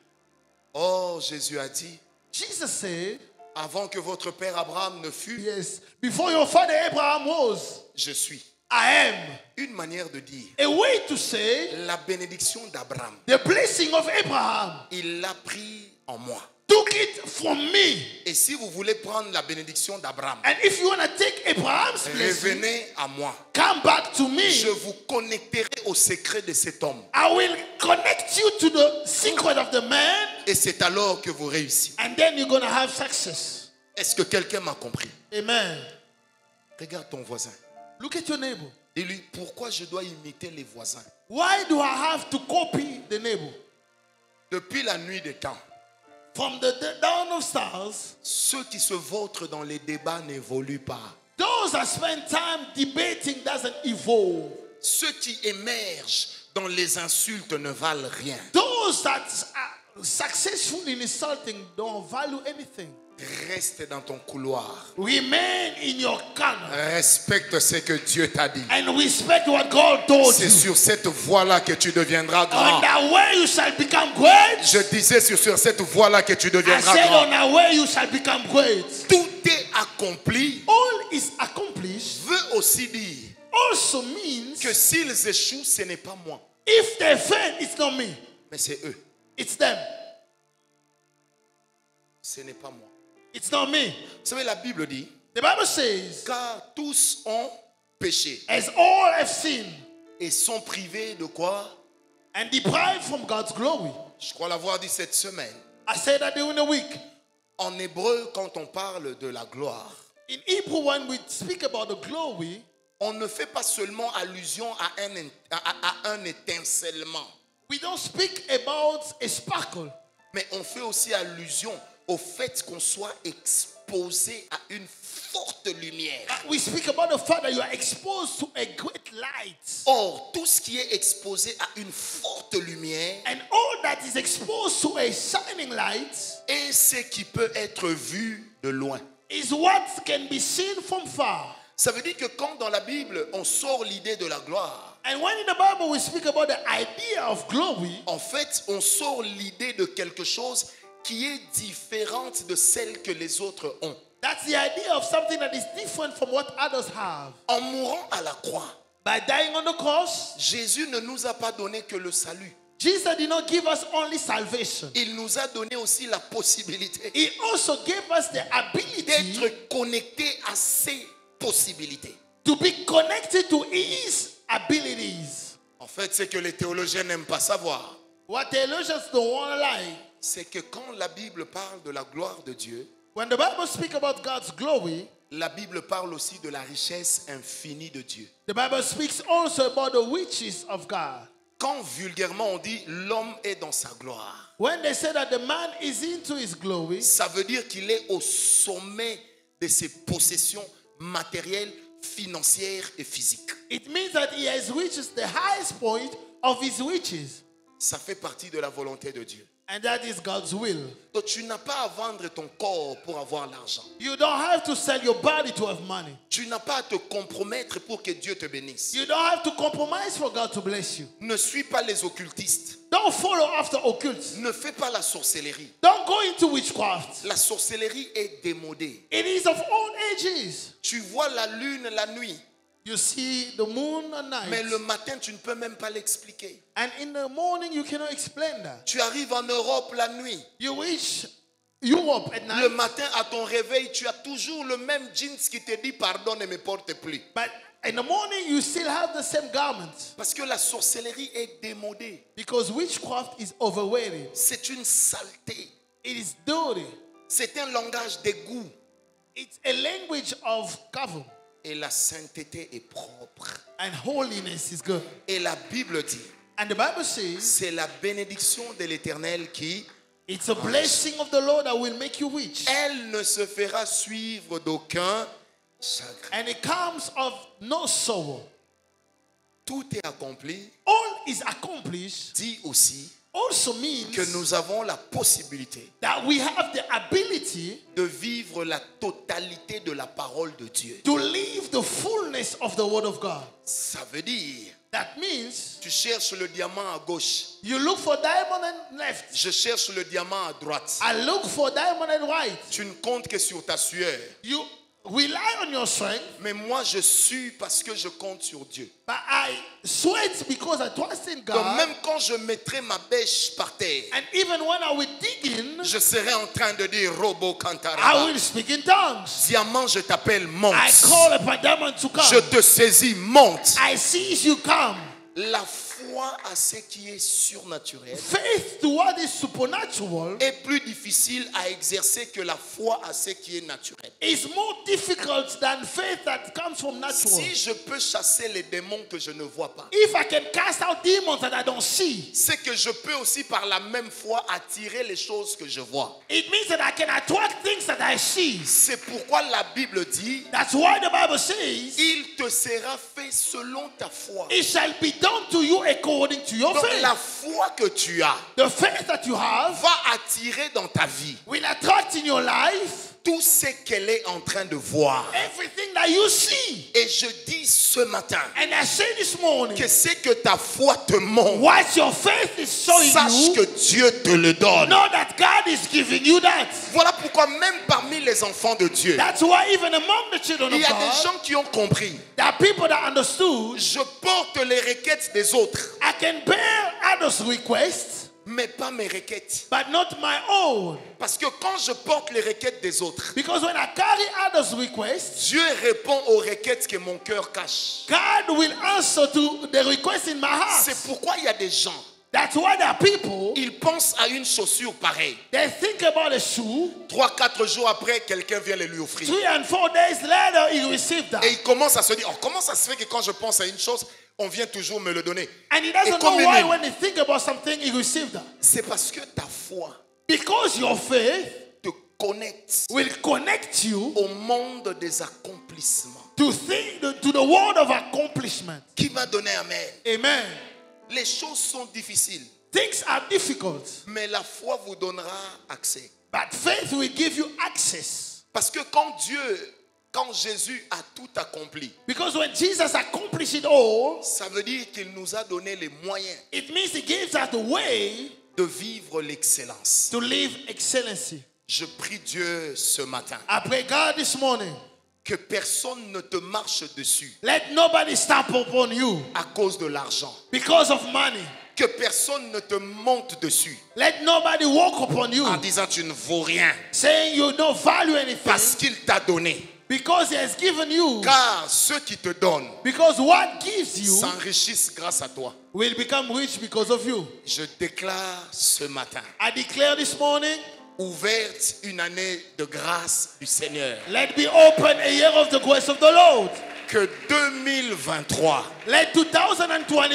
Oh, Jésus a dit, Jesus said, avant que votre père Abraham ne fût, yes, before your father Abraham was, je suis. I am. Une manière de dire, A way to say la bénédiction d'Abraham, the blessing of Abraham. il l'a pris en moi. took it from me. Et si vous voulez prendre la bénédiction d'Abraham, And if you want to take Abraham's blessing, revenez à moi. come back to me. Je vous connecterai au secret de cet homme. I will connect you to the secret of the man, Et c'est alors que vous réussissez. and then you're going to have success. Est-ce que quelqu'un m'a compris? Amen. Regarde ton voisin. Look at your neighbor. Dis-lui, pourquoi je dois imiter les voisins? Why do I have to copy the neighbor? Depuis la nuit des temps, From the dawn of stars, ceux qui se vautrent dans les débats n'évoluent pas. those that spend time debating doesn't evolve. Ceux qui émergent dans les insultes ne valent rien. Those that are successful in insulting don't value anything. Reste dans ton couloir. Remain in your corner Respecte ce que Dieu t'a dit. and respect what God told C'est you. sur cette voie-là que tu deviendras On grand. that way you shall become great. Je disais sur cette voie-là que tu I deviendras said grand. on that way you shall become great. Tout est accompli All is accomplished veut aussi dire also means que s'ils échouent, ce n'est pas moi, if they fail, it's not me, mais c'est eux. it's them. Ce n'est pas moi. It's not me. Vous savez, la Bible dit, The Bible says, car tous ont péché as all have sinned et sont privés de quoi? and deprived from God's glory. Je crois l'avoir dit cette semaine. I said that during the week. En hébreu, quand on parle de la gloire, In Hebrew, when we speak about the glory, on ne fait pas seulement allusion à un étincellement, we don't speak about a sparkle, mais on fait aussi allusion au fait qu'on soit exposé à une forte lumière. we speak about the fact that you are exposed to a great light. Or, tout ce qui est exposé à une forte lumière And all that is exposed to a shining light est ce qui peut être vu de loin. is what can be seen from far. Ça veut dire que quand dans la Bible, on sort l'idée de la gloire, And when in the Bible we speak about the idea of glory, en fait, on sort l'idée de quelque chose qui est différente de celle que les autres ont. that's the idea of something that is different from what others have. En mourant à la croix, By dying on the cross, Jésus ne nous a pas donné que le salut. Jesus did not give us only salvation. Il nous a donné aussi la possibilité He also gave us the ability d'être connectés à ces possibilités. to be connected to His abilities. En fait, ce que les théologiens n'aiment pas savoir, What theologians don't want to lie. c'est que quand la Bible parle de la gloire de Dieu, When the Bible speaks about God's glory, la Bible parle aussi de la richesse infinie de Dieu. the Bible speaks also about the riches of God. Quand vulgairement on dit l'homme est dans sa gloire, When they say that the man is into his glory, ça veut dire qu'il est au sommet de ses possessions matérielles, financières et physiques. it means that he has reached the highest point of his riches. Ça fait partie de la volonté de Dieu. And that is God's will. Donc tu n'as pas à vendre ton corps pour avoir l'argent. You don't have to sell your body to have money. Tu n'as pas à te compromettre pour que Dieu te bénisse. You don't have to compromise for God to bless you. Ne suis pas les occultistes. Don't follow after occults. Ne fais pas la sorcellerie. Don't go into witchcraft. La sorcellerie est démodée. It is of all ages. Tu vois la lune la nuit, You see the moon at mais night. le matin, tu ne peux même pas l'expliquer. And in the morning, you cannot explain that. Tu arrives en Europe la nuit. You reach Europe at Le night, matin, à ton réveil, tu as toujours le même jeans qui te dit pardon, ne me porte plus. but in the morning, you still have the same garments Parce que la sorcellerie est démodée. because witchcraft is overrated. C'est une saleté. It is dirty. C'est un langage d'égout. It's a language of cover. Et la sainteté est propre. And holiness is good. Et la Bible dit, And the Bible says c'est la bénédiction de l'Éternel qui, it's a blessing of the Lord that will make you rich. elle ne se fera suivre d'aucun chagrin. And it comes of no sorrow. Tout est accompli, All is accomplished dit aussi also means que nous avons la possibilité that we have the ability de vivre la totalité de la parole de Dieu. to live the fullness of the Word of God. Ça veut dire, That means tu cherches le diamant à gauche, you look for diamond and left. je cherche le diamant à droite. I look for diamond and right. Tu ne comptes que sur ta sueur. You rely on your strength, Mais moi, je suis parce que je compte sur Dieu. but I sweat because I trust in Donc God. même quand je mettrai ma bêche par terre, And even when I will dig in, je serai en train de dire Robo I Kantaraba. will speak in tongues. Diamant, je t'appelle, monte. I call upon diamond to come. Je te saisis, monte. I seize you, come. La foi à ce qui est surnaturel Faith to what is supernatural est plus difficile à exercer que la foi à ce qui est naturel. is more difficult than faith that comes from natural. Si je peux chasser les démons que je ne vois pas, If I can cast out demons that I don't see, c'est que je peux aussi par la même foi attirer les choses que je vois. it means that I can attract things that I see. C'est pourquoi la Bible dit, That's why the Bible says, il te sera fait selon ta foi. it shall be done to you according to your Donc faith. la foi que tu as The faith that you have va attirer dans ta vie will attract in your life tout ce qu'elle est en train de voir. everything that you see. Et je dis ce matin And I say this morning, que c'est que ta foi te montre. what your faith is showing Sache you, que Dieu te le donne. know that God is giving you that. Voilà pourquoi même parmi les enfants de Dieu, That's why even among the children il of y a des God, gens qui ont compris. there are people that understood, Je porte les requêtes des autres, I can bear others' requests, mais pas mes requêtes. but not my own. Parce que quand je porte les requêtes des autres, Because when I carry others' requests, Dieu répond aux requêtes que mon cœur cache. God will answer to the request in my heart. C'est pourquoi il y a des gens, That's why there are people, ils pensent à une chaussure pareille. they think about a shoe, 3-4 jours après, quelqu'un vient les lui offrir. 3 and 4 days later, he received that. Et il commence à se dire, oh, comment ça se fait que quand je pense à une chose, on vient toujours me le donner? And he doesn't Et know comme why il- when he think about something, he received that. C'est parce que ta foi Because your faith te connecte will connect you au monde des accomplissements. to the world of accomplishment. Qui va donner amen? Amen. Les choses sont difficiles, Things are difficult, mais la foi vous donnera accès. but faith will give you access. Parce que quand Jésus a tout accompli, Because when Jesus accomplished it all, ça veut dire qu'il nous a donné les moyens it means he gives us the way de vivre l'excellence. to live excellency. Je prie Dieu ce matin I pray God this morning, que personne ne te marche dessus let nobody stamp upon you à cause de l'argent. because of money. Que personne ne te monte dessus Let nobody walk upon you en disant tu ne vaux rien saying you don't value anything parce qu'il t'a donné. because he has given you. Car ceux qui te donnent Because what gives you s'enrichissent grâce à toi. will become rich because of you. Je déclare ce matin I declare this morning, ouverte une année de grâce du Seigneur. let be open a year of the grace of the Lord. Que 2023 Let 2023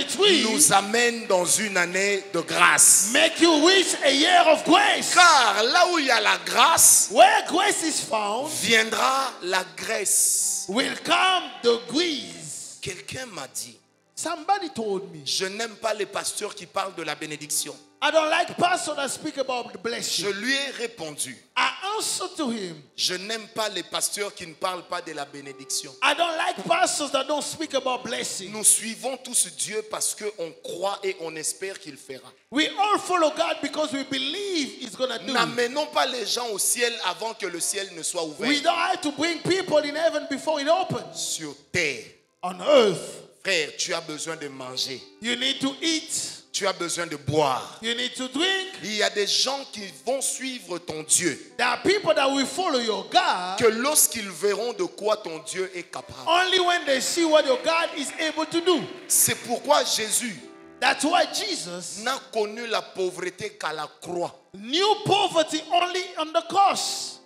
nous amène dans une année de grâce. make you reach a year of grace. Car là où il y a la grâce, Where grace is found, viendra la graisse. will come the grease. Quelqu'un m'a dit, Somebody told me, je n'aime pas les pasteurs qui parlent de la bénédiction. I don't like pastors that speak about the Je blessing. lui ai répondu, I answered to him, je n'aime pas les pasteurs qui ne parlent pas de la bénédiction. I don't like pastors that don't speak about blessing. Nous suivons tous Dieu parce qu'on croit et on espère qu'il fera. We all follow God because we believe He's going to do it. N'amenons pas les gens au ciel avant que le ciel ne soit ouvert. We don't have to bring people in heaven before it opens. Sur terre, On earth, frère, tu as besoin de manger. you need to eat. Tu as besoin de boire. You need to drink. Il y a des gens qui vont suivre ton Dieu. There are people that will follow your God Que lorsqu'ils verront de quoi ton Dieu est capable. only when they see what your God is able to do. C'est pourquoi Jésus That's why Jesus n'a connu la pauvreté qu'à la croix, knew poverty only on the cross,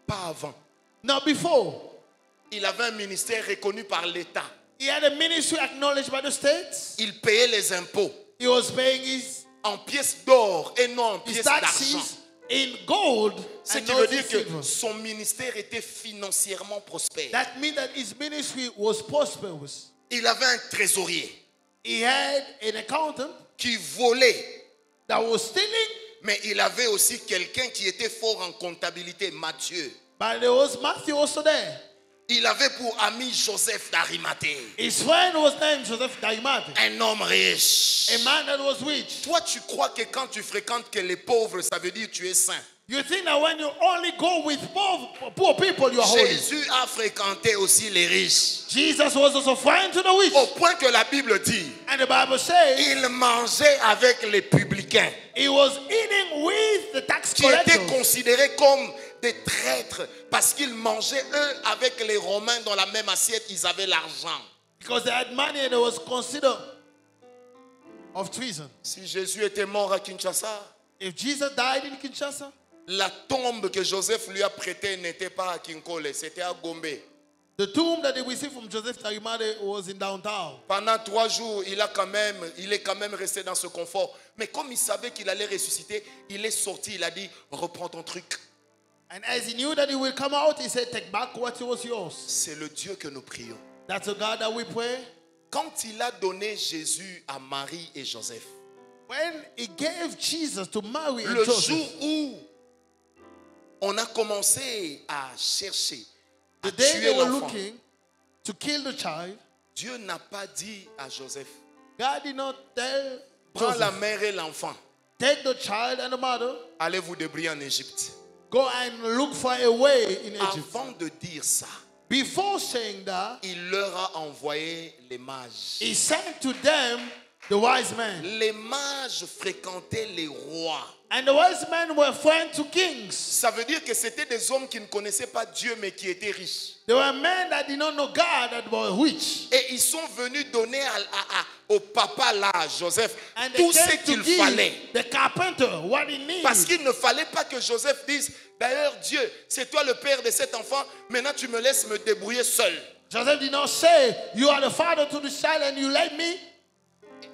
pas avant. not before. Il avait un ministère reconnu par l'État. He had a ministry acknowledged by the states. Il payait les impôts He was paying his en pièces d'or et non en pièces d'argent. taxes in gold. Ce and qui not veut in dire que silver. son ministère était financièrement prospère. That means that his ministry was prosperous. Il avait un trésorier He had an accountant qui volait, that was stealing, mais il avait aussi quelqu'un qui était fort en comptabilité, Matthieu. but there was Matthew also there. Il avait pour ami Joseph d'Arimathée, His friend was named Joseph Daimate, un homme riche. a man that was rich. Toi, tu crois que quand tu fréquentes que les pauvres, ça veut dire que tu es saint. You think that when you only go with poor people, you are holy. Jésus a fréquenté aussi les riches. Jesus was also friend to the rich. Au point que la Bible dit, And the Bible says il mangeait avec les publicains, he was eating with the tax qui étaient collectors. considérés comme des traîtres, parce qu'ils mangeaient, eux, avec les Romains dans la même assiette, ils avaient l'argent. Because they had money and it was considered of treason. Si Jésus était mort à Kinshasa, If Jesus died in Kinshasa, la tombe que Joseph lui a prêtée n'était pas à Kinkole, c'était à Gombe. the tomb that they received from Joseph Tarimade was in downtown. Pendant 3 jours, il est quand même resté dans ce confort. Mais comme il savait qu'il allait ressusciter, il est sorti, il a dit, reprends ton truc. And as he knew that he will come out, he said, take back what was yours. C'est le Dieu que nous prions. That's a God that we pray. Quand il a donné Jésus à Marie et Joseph, When he gave Jesus to Mary and le Joseph, jour où on a commencé à chercher, à the day tuer they were l'enfant, looking to kill the child, Dieu n'a pas dit à Joseph, God did not tell prends la Joseph, mère et l'enfant, take the child and the mother, allez vous débrouiller en Égypte. go and look for a way in Egypt. Avant de dire ça, Before saying that, il leur a envoyé les mages. he sent to them the wise men. Les mages fréquentaient les rois. And the wise men were friends to kings. Ça veut dire que c'était des hommes qui ne connaissaient pas Dieu mais qui étaient riches. They were men that did not know God, that were rich. Et ils sont venus donner au papa là, Joseph, And they tout ce came to qu'il fallait. give the carpenter what he needed. Parce qu'il ne fallait pas que Joseph dise, d'ailleurs Dieu, c'est toi le père de cet enfant, maintenant tu me laisses me débrouiller seul. Joseph did not say, you are the father to the child and you let me.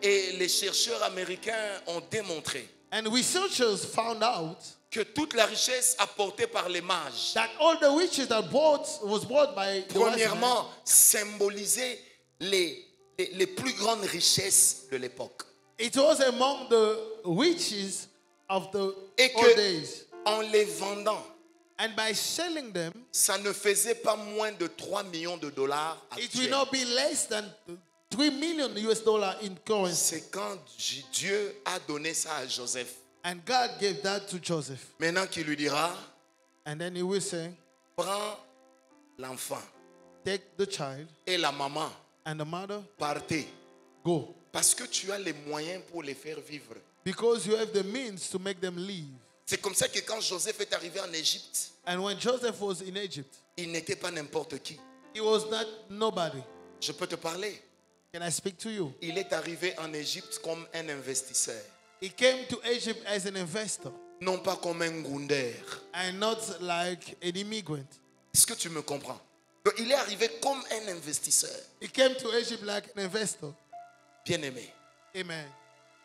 Et les chercheurs américains ont démontré And researchers found out que toute la richesse apportée par les mages, that all the riches that was brought by the wise men, premièrement, symbolisait les plus grandes richesses de l'époque. it was among the riches of the Et old days. que, en les vendant, And by selling them, ça ne faisait pas moins de 3 millions de dollars it will actuels. not be less than $3 million in currency. C'est quand Dieu a donné ça à Joseph. And God gave that to Joseph. Maintenant qu'il lui dira, And then he will say, prends l'enfant take the child et la maman, and the mother, partez. go. Parce que tu as les moyens pour les faire vivre. Because you have the means to make them leave. C'est comme ça que quand Joseph est arrivé en Égypte, And when Joseph was in Egypt, il n'était pas n'importe qui. he was not nobody. Je peux te parler. Can I speak to you? Il est arrivé en Égypte comme un investisseur, He came to Egypt as an investor non pas comme un gounder. and not like an immigrant. Est-ce que tu me comprends? Donc, il est arrivé comme un investisseur. He came to Egypt like an investor. Bien-aimé, Amen.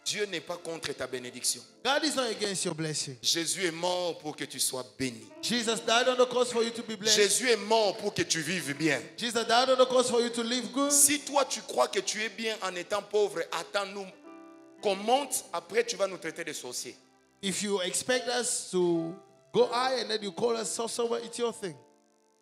Dieu n'est pas contre ta bénédiction. God is not against your blessing. Jésus est mort pour que tu sois béni. Jesus died on the cross for you to be blessed. Jésus est mort pour que tu vives bien. Jesus died on the cross for you to live good. Si toi tu crois que tu es bien en étant pauvre, attends-nous qu'on monte, après tu vas nous traiter de sorciers. If you expect us to go high and then you call us sorcerer, it's your thing.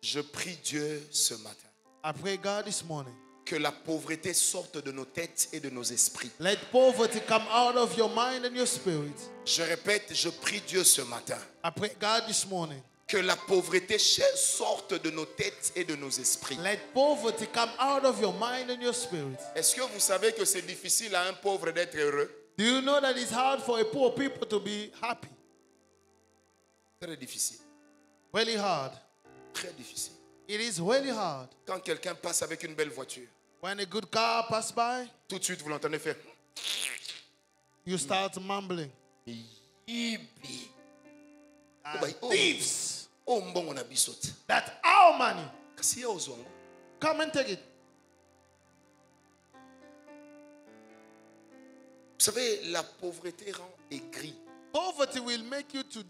Je prie Dieu ce matin I pray God this morning. que la pauvreté sorte de nos têtes et de nos esprits. Let poverty come out of your mind and your spirit. Je répète, je prie Dieu ce matin I pray God this morning. que la pauvreté sorte de nos têtes et de nos esprits. Let poverty come out of your mind and your spirit. Est-ce que vous savez que c'est difficile à un pauvre d'être heureux? Do you know that it's hard for a poor people to be happy? Très difficile. Really hard. Très difficile. It is really hard. Quand quelqu'un passe avec une belle voiture, When a good car passes by, tout de suite vous l'entendez faire. you start mumbling. Ibi. Oh, Thieves! oh, mbongo na bisote. That's our money. Kasi ya ozwango. Come and take it. Vous savez, la pauvreté rend aigri. Poverty will make you to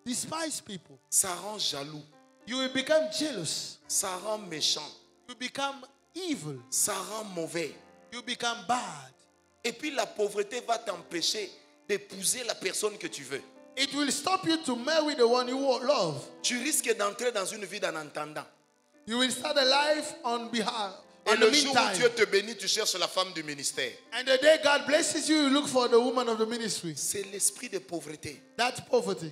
despise people. Ça rend jaloux. You will become jealous. Ça rend méchant. You become evil. Ça rend mauvais. You become bad. Et puis la pauvreté va t'empêcher d'épouser la personne que tu veux. It will stop you to marry the one you love. Tu risques d'entrer dans une vie d'en entendant. You will start a life on behalf. Et In the le jour où meantime, Dieu te bénit, tu cherches la femme du ministère. and the day God blesses you, you look for the woman of the ministry. C'est l'esprit de pauvreté. That's poverty.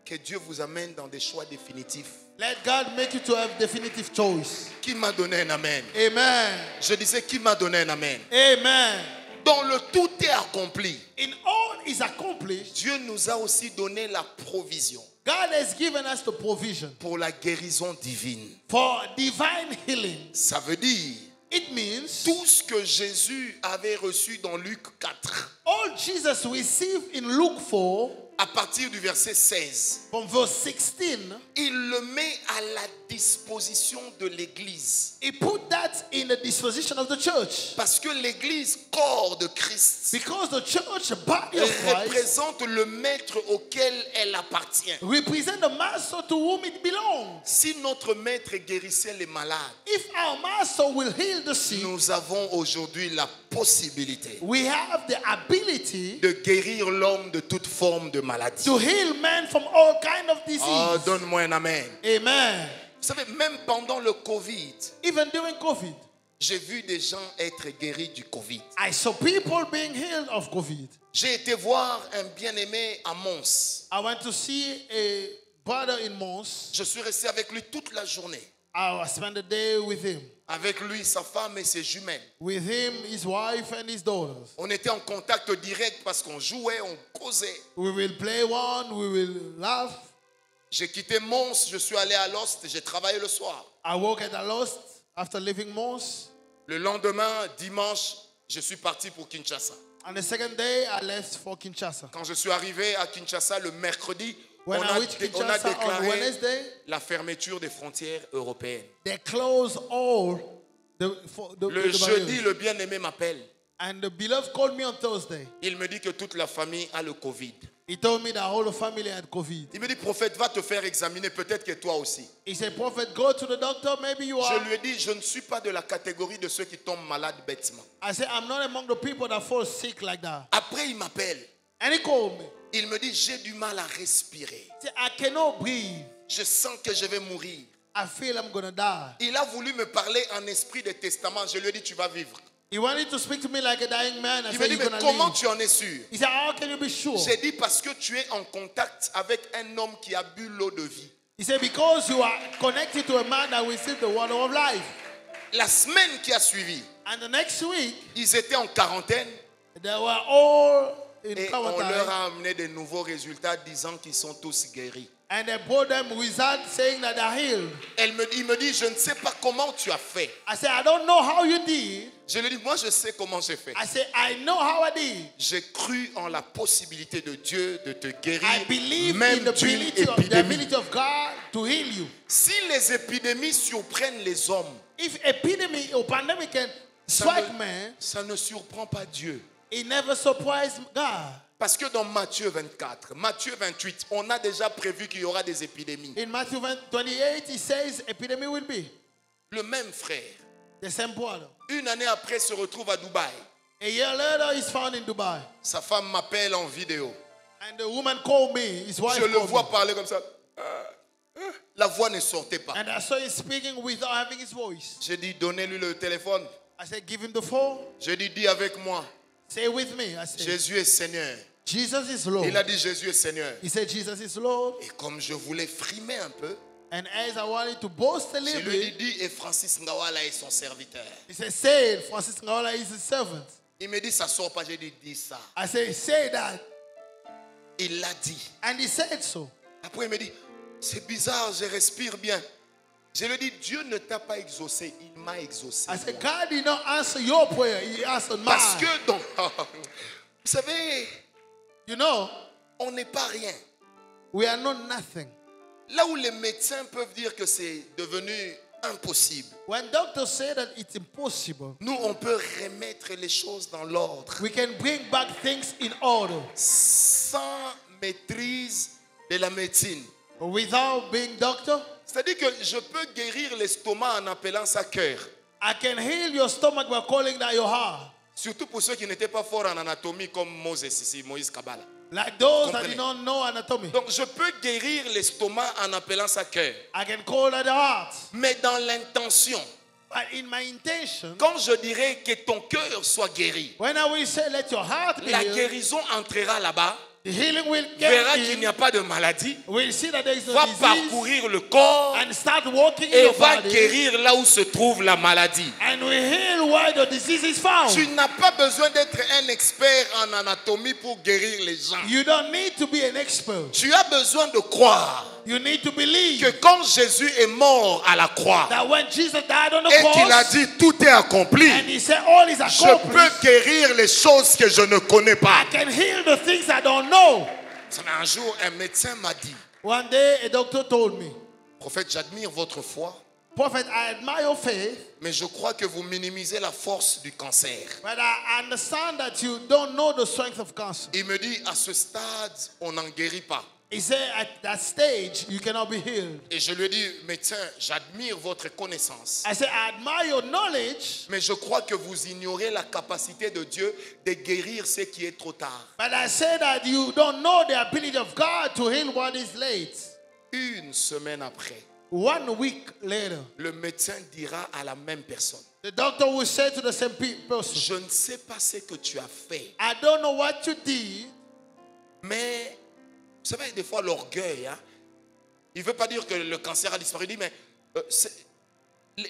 Que Dieu vous amène dans des choix définitifs. Let God make you to have definitive choice. Qui m'a donné un amen? Amen. Je disais, qui m'a donné un amen? Amen. Dans le tout est accompli. In all is accomplished, Dieu nous a aussi donné la provision God has given us the provision pour la guérison divine. for divine healing. Ça veut dire It means tout ce que Jésus avait reçu dans Luc 4, all Jesus received in Luke 4 à partir du verset 16, from verse 16, il le met à la disposition de l'Église. he put that in the disposition of the church. Parce que l'Église, corps de Christ, Because the church, body of Christ, représente le maître auquel elle appartient. represent the master to whom it belongs. Si notre maître guérissait les malades, If our master will heal the sick, nous avons aujourd'hui la possibilité we have the ability de guérir l'homme de toute forme de maladie. to heal men from all kind of disease. Oh, donne-moi un amen. Amen. Vous savez, même pendant le Covid, Even during COVID, j'ai vu des gens être guéris du Covid. I saw people being healed of COVID. J'ai été voir un bien-aimé à Mons. I went to see a brother in Mons. Je suis resté avec lui toute la journée. I spent the day with him. Avec lui, sa femme et ses jumelles. With him, his wife and his daughters. On était en contact direct parce qu'on jouait, on causait. We will play one, we will laugh. J'ai quitté Mons, je suis allé à Lost, j'ai travaillé le soir. I woke at the Lost after leaving Mons. Le lendemain, dimanche, je suis parti pour Kinshasa. On the second day, I left for Kinshasa. Quand je suis arrivé à Kinshasa le mercredi, When on I a reached Kinshasa on déclaré Wednesday, la fermeture des frontières européennes. they closed all the Le the jeudi, barriers. le bien-aimé m'appelle. And the beloved called me on Thursday. Il me dit que toute la famille a le Covid. He told me that whole family had COVID. Il me dit, prophète, va te faire examiner, peut-être que toi aussi. He said, Prophet, go to the doctor, maybe you are. Je lui ai dit, je ne suis pas de la catégorie de ceux qui tombent malades bêtement. I said, I'm not among the people that fall sick like that. Après, il m'appelle. And he called me. Il me dit, j'ai du mal à respirer. He said, I cannot breathe. Je sens que je vais mourir. I feel I'm going to die. Il a voulu me parler en esprit de testament. Je lui ai dit, tu vas vivre. He wanted to speak to me like a dying man. I Il me said, dit, you're mais going to comment live. tu en es sûr? He said, how can you be sure? J'ai dit, parce que tu es en contact avec un homme qui a bu l'eau de vie. He said, because you are connected to a man that received the water of life. La semaine qui a suivi, And the next week, ils étaient en quarantaine they were all in et on leur quarantine. a amené de nouveaux résultats disant qu'ils sont tous guéris. And they brought them results saying that they're healed. Il me dit, je ne sais pas comment tu as fait. I said, I don't know how you did. Je lui dis, moi je sais comment j'ai fait. I said, I know how I did. J'ai cru en la possibilité de Dieu de te guérir, I believe même in the d'une the épidémie. ability of God to heal you. Si les épidémies surprennent les hommes, If epidemic or pandemic can strike man, ça ne surprend pas Dieu. it never surprised God. Parce que dans Matthieu 24, Matthieu 28, on a déjà prévu qu'il y aura des épidémies. In Matthew 28, he says epidemic will be. Le même frère, The same brother. une année après, se retrouve à Dubaï. A year later, he's found in Dubai. Sa femme m'appelle en vidéo. And the woman called me, his wife Je le called vois me. parler comme ça. La voix ne sortait pas. And I saw him speaking without having his voice. J'ai dit, donnez-lui le téléphone. I said, give him the phone. J'ai dit, dis avec moi, Say with me. I said, Jésus est Seigneur. Jesus is Lord. Il a dit, Jésus est Seigneur. He said, Jesus is Lord. Et comme je voulais frimer un peu, And as I wanted to boast a je little lui ai bit, dit, et Francis Ngawala est son serviteur. he said, say it. Francis Ngawala is his servant. Il me dit, ça sort pas. J'ai dit, dis ça. I said, say that. Il l'a dit. And he said so. Après, il me dit, c'est bizarre, je respire bien. Je lui ai dit, Dieu ne t'a pas exaucé, il m'a exaucé. I said, God did not answer your prayer. He answered mine. Parce que, donc, vous savez, You know, on n'est pas rien. we are not nothing. Là où les médecins peuvent dire que c'est devenu impossible, When doctors say that it's impossible, nous, on peut remettre les choses dans l'ordre we can bring back things in order sans maîtrise de la médecine. without being doctor. C'est-à-dire que je peux guérir l'estomac en appelant ça cœur. I can heal your stomach by calling that your heart. Surtout pour ceux qui n'étaient pas forts en anatomie comme Moïse Kabbalah. Like those that Comprenez. did not know anatomy. Donc je peux guérir l'estomac en appelant ça cœur. I can call that the heart. Mais dans l'intention, But in my intention, quand je dirais que ton cœur soit guéri, when I will say let your heart be la healed, guérison entrera là-bas, The healing will get verra qu'il n'y in. a pas de maladie, Will see that there is no va disease parcourir le corps and start walking in et your va body guérir là où se trouve la maladie. and will heal where the disease is found. Tu n'as pas besoin d'être un expert en anatomie pour guérir les gens. You don't need to be an expert. Tu as besoin de croire You need to believe que quand Jésus est mort à la croix that when Jesus died on the et qu'il a cross dit tout est accompli, and he said all is je accomplished, peux guérir les choses que je ne connais pas. I can heal the things I don't know. Un jour, un médecin m'a dit, One day a doctor told me, prophète, j'admire votre foi, Prophet, I admire your faith, mais je crois que vous minimisez la force du cancer. but I understand that you don't know the strength of cancer. Il me dit, à ce stade, on n'en guérit pas. He said at that stage you cannot be healed. Et je lui ai dit, médecin, j'admire votre connaissance, I said, I admire your knowledge, mais je crois que vous ignorez la capacité de Dieu de guérir ce qui est trop tard. but I said that you don't know the ability of God to heal what is late. Une semaine après, 1 week later, le médecin dira à la même personne, the doctor will say to the same person, je ne sais pas ce que tu as fait, I don't know what you did, mais vous savez, des fois l'orgueil, hein, il ne veut pas dire que le cancer a disparu, il dit, mais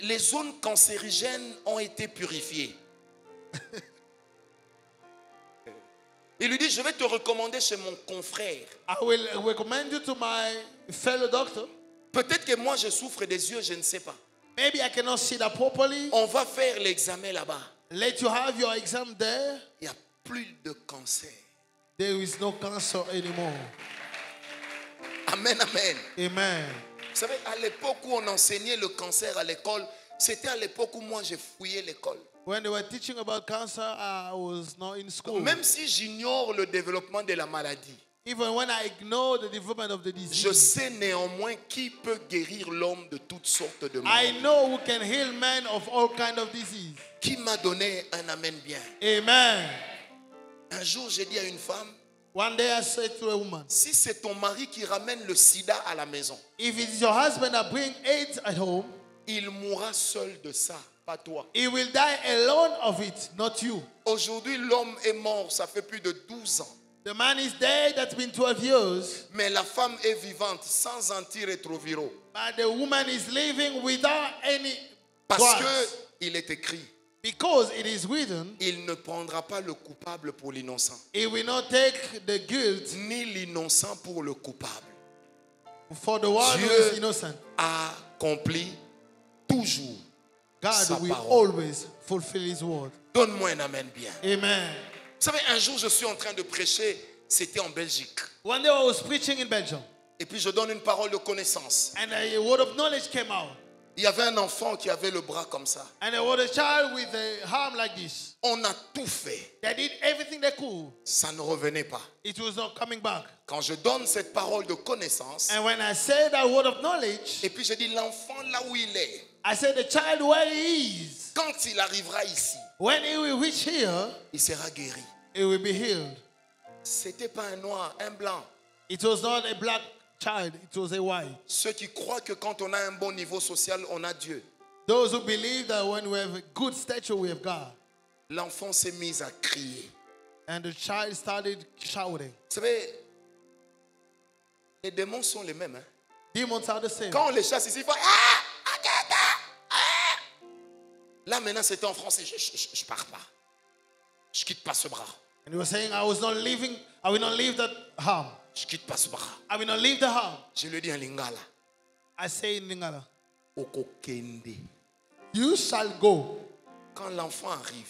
les zones cancérigènes ont été purifiées. Il lui dit, je vais te recommander chez mon confrère. I will recommend you to my fellow doctor. Peut-être que moi je souffre des yeux, je ne sais pas. Maybe I cannot see that properly. On va faire l'examen là-bas. Let you have your exam there. Il n'y a plus de cancer. There is no cancer anymore. Amen, amen. Amen. Vous savez, à l'époque où on enseignait le cancer à l'école, c'était à l'époque où moi j'ai fouillé l'école. When they were teaching about cancer, I was not in school. Même si j'ignore le développement de la maladie, Even when I ignore the development of the je disease, sais néanmoins qui peut guérir l'homme de toutes sortes de I maladies. know who can heal men of all kind of disease. Qui m'a donné un amen bien. Amen. Un jour, j'ai dit à une femme, One day I said to a woman, si c'est ton mari qui ramène le sida à la maison, if it is your husband that brings AIDS at home, il mourra seul de ça, pas toi. he will die alone of it, not you. Aujourd'hui, l'homme est mort, ça fait plus de 12 ans. The man is dead, that's been 12 years, Mais la femme est vivante, sans antirétroviraux. but the woman is living without any Parce drugs. qu'il est écrit, Because it is written, il ne prendra pas le coupable pour l'innocent, he will not take the guilt ni l'innocent pour le coupable. for the one who Dieu is innocent. accomplit toujours sa God will parole. always fulfill his word. Donne-moi un amen bien. Amen. Vous savez, un jour, je suis en train de prêcher, c'était en Belgique. One day I was preaching in Belgium, Et puis, je donne une parole de connaissance. and a word of knowledge came out. Il y avait un enfant qui avait le bras comme ça. And there was a child with a arm like this. On a tout fait. They did everything they could. Ça ne revenait pas. It was not coming back. Quand je donne cette parole de connaissance, And when I said that word of knowledge, et puis je dis l'enfant là où il est, I said the child where he is, quand il arrivera ici, when he will reach here, il sera guéri. he will be healed. C'était pas un noir, un blanc. It was not a black child, it was a white. Ceux qui croient que quand on a un bon niveau social, on a Dieu. Those who believe that when we have a good stature, we have God. L'enfant s'est mis à crier. And the child started shouting. Vous savez, les démons sont les mêmes. Hein? Demons are the same. Quand on les chasse ici, il faut... Ah! Là, maintenant, c'était en français. Je pars pas. Je quitte pas ce bras. And he was saying, I will not leave that harm. Je quitte pas ce bras. I will not leave the harm. Je lui dis en lingala. I say in Lingala, Okokende. you shall go. Quand l'enfant arrive,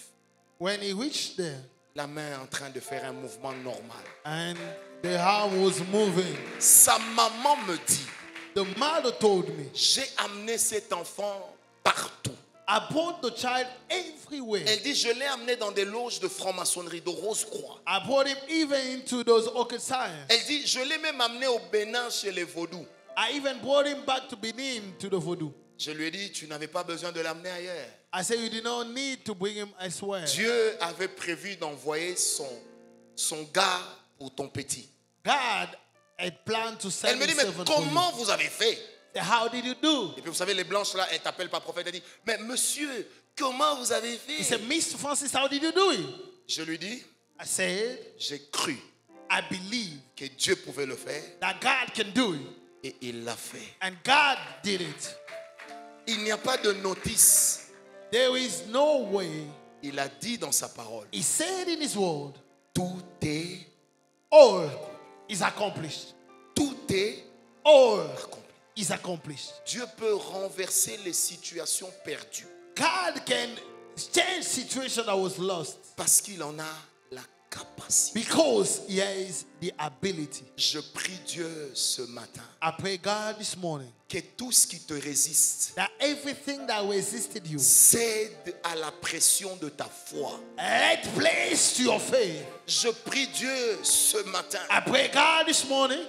When he reached there, la main est en train de faire un mouvement normal. and the arm was moving, Sa maman me dit, the mother told me, j'ai amené cet enfant partout. I brought the child everywhere. Elle dit, je l'ai amené dans des loges de franc-maçonnerie, de Rose-Croix. I brought him even into those occult science. Elle dit, je l'ai même amené au Bénin chez les vaudous. I even brought him back to Benin to the voodoo. Je lui ai dit, tu n'avais pas besoin de l'amener ailleurs. I said, you did not need to bring him elsewhere. Dieu avait prévu d'envoyer son gars pour ton petit. God had planned to Elle send me dit, his mais servant for you. comment vous avez fait? How did you do? Et puis vous savez, les blanches là, elles t'appellent pas prophète. Elle dit, mais monsieur, comment vous avez He fait? said, Mr. Francis, how did you do it? Je lui dis, I said, j'ai cru. I believe que Dieu pouvait le faire that God can do it. et il l'a fait. And God did it. Il n'y a pas de notice. There is no way. Il a dit dans sa parole, He said in his word, tout est, all is accomplished. tout est All accompli. is accomplished. Dieu peut renverser les situations perdues God can change situation that was lost parce qu'il en a la capacité. because he has the ability. Je prie Dieu ce matin I pray God this morning que tout ce qui te résiste that everything that resisted you, cède à la pression de ta foi. let place to your faith. Je prie Dieu ce matin I pray God this morning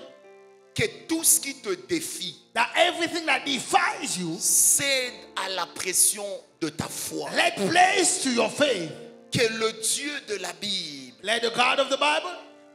que tout ce qui te défie that everything that defies you, cède à la pression de ta foi. let place to your faith. Que le Dieu de la Bible, Let the God of the Bible,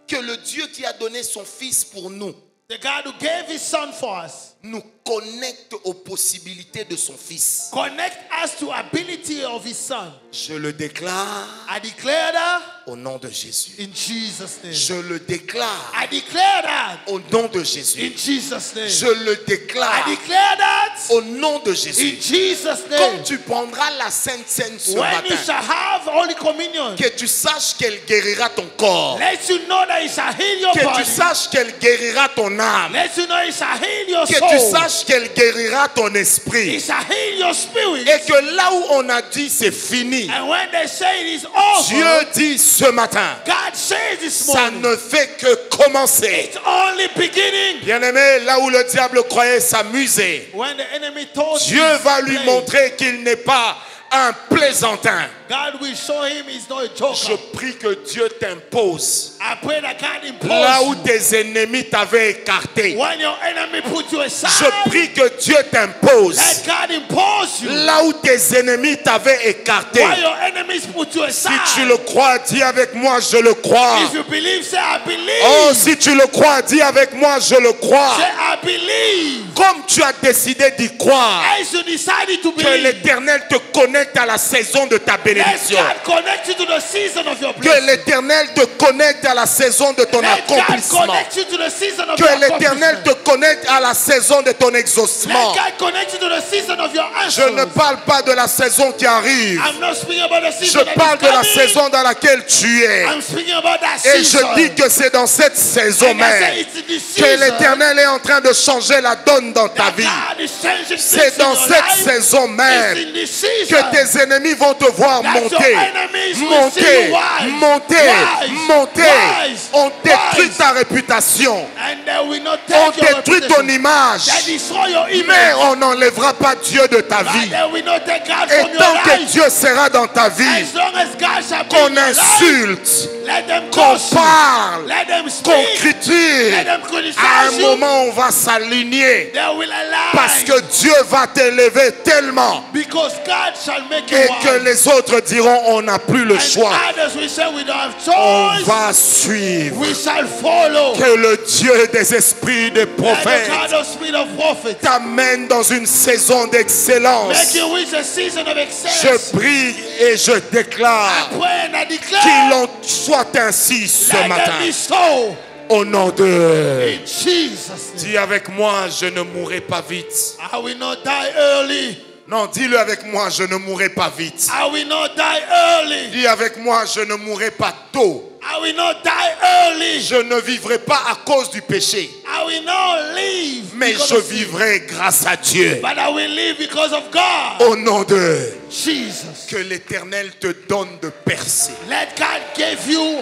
que le Dieu qui a donné son Fils pour nous, the God who gave his son for us, nous connecte aux possibilités de son Fils. connect us to ability of his son. Je le déclare I declare that au nom de Jésus. in Jesus' name. Je le déclare I declare that au nom de in Jésus. Jesus' name. Je le I déclare declare that au nom de in Jésus. Jesus' Quand name. tu prendras la Sainte Seine ce When you matin, shall have Holy Communion, que tu saches qu'elle guérira ton corps. let you know that it shall heal your Que body. tu saches qu'elle guérira ton âme. Let you know it shall heal your Que soul. tu saches qu'elle guérira ton It esprit. shall heal your spirit. Et que là où on a dit c'est fini, And when they say it is over, Dieu dit ce matin, God says this ça morning, ne fait que commencer. it's only beginning. Bien-aimé, là où le diable croyait s'amuser, When the enemy told Dieu you va lui play, montrer qu'il n'est pas un plaisantin. God will show him he's not a Je joker. prie que Dieu t'impose I pray that God impose là où you. tes ennemis t'avaient écarté. When your enemy put you aside, Je prie que Dieu t'impose let God impose you. là où tes ennemis t'avaient écarté. While your enemies put you Si aside, tu le crois, dis avec moi, je le crois. if you believe, say I believe. Oh, si tu le crois, dis avec moi, je le crois. Say I believe. Comme tu as décidé d'y croire, As you decided to que believe, l'Éternel te connecte à la saison de ta let bénédiction. God connect you to the season of your Que blessing. l'Éternel te connecte à la saison de ton Let God accomplissement. connect you to the season of Que your l'Éternel te accomplishment. connecte à la saison de ton Let exaucement. God connect you to the season of your Je answers. ne parle pas de la saison qui arrive. I'm not speaking about the Je season that parle is de la coming. saison dans laquelle tu es. I'm speaking about that Et season. je dis que c'est dans cette saison And I say même it's in this que season l'Éternel est en train de changer la donne dans ta that vie. God is changing C'est things in dans your cette life. saison It's même in this season que tes ennemis vont te voir that your monter, enemies will see monter, you wise, monter, wise, monter. wise, On détruit wise. ta réputation, and they will not on take your détruit ton reputation. image, They destroy your image. mais on n'enlèvera pas Dieu de ta But vie. they will not take God Et from your tant que life. Dieu sera dans ta vie, As long as God shall be qu'on in your life, insulte, let them qu'on curse you. parle, Let them qu'on speak. critique, Let them à criticize un you. moment on va s'aligner. They will align. Parce que Dieu va t'élever tellement Because God shall make you et wise. que les autres diront on n'a plus le And choix. others will say we don't have On choice. va suivre. We shall follow. Que le Dieu des esprits des And the prophètes kind of spirit of prophet. t'amène dans une saison d'excellence. Make you reach a season of Je excellence. prie et je I déclare pray and I qu'il declare. en soit ainsi ce Let matin. them be so. Au nom de... In Jesus' name. Dis avec moi, je ne mourrai pas vite. I will not die early. Non, dis-le avec moi, je ne mourrai pas vite. I will not die early. Dis avec moi, je ne mourrai pas tôt. I will not die early. Je ne vivrai pas à cause du péché, I will not live. mais because je of sin, vivrai grâce à Dieu. But I will live because of God. Au nom de... Jesus. Que l'Éternel te donne de percer. Let God give you.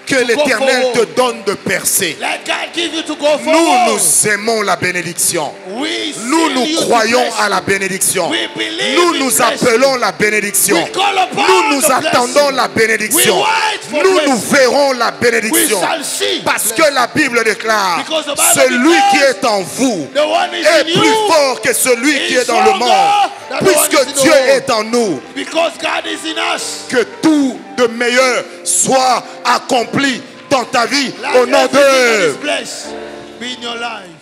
Que l'Éternel te forward. donne de percer. Let God give you to go Nous, forward. nous aimons la bénédiction. We Nous, seal nous you to croyons bless à you. la bénédiction. We believe Nous, in nous blessing. appelons la bénédiction. We call upon Nous, nous the attendons blessing. la bénédiction. We wait for Nous, nous blessing. verrons la We bénédiction. shall see. Parce que la Bible déclare, Because the Bible celui qui declares, est en vous The one is est in plus you. fort que celui qui is est dans le stronger monde. than the one Puisque is in the Dieu world. est en nous, Because God is in us. que tout de meilleur soit accompli dans ta vie. Let Au nom everything that is de... blessed be in your life.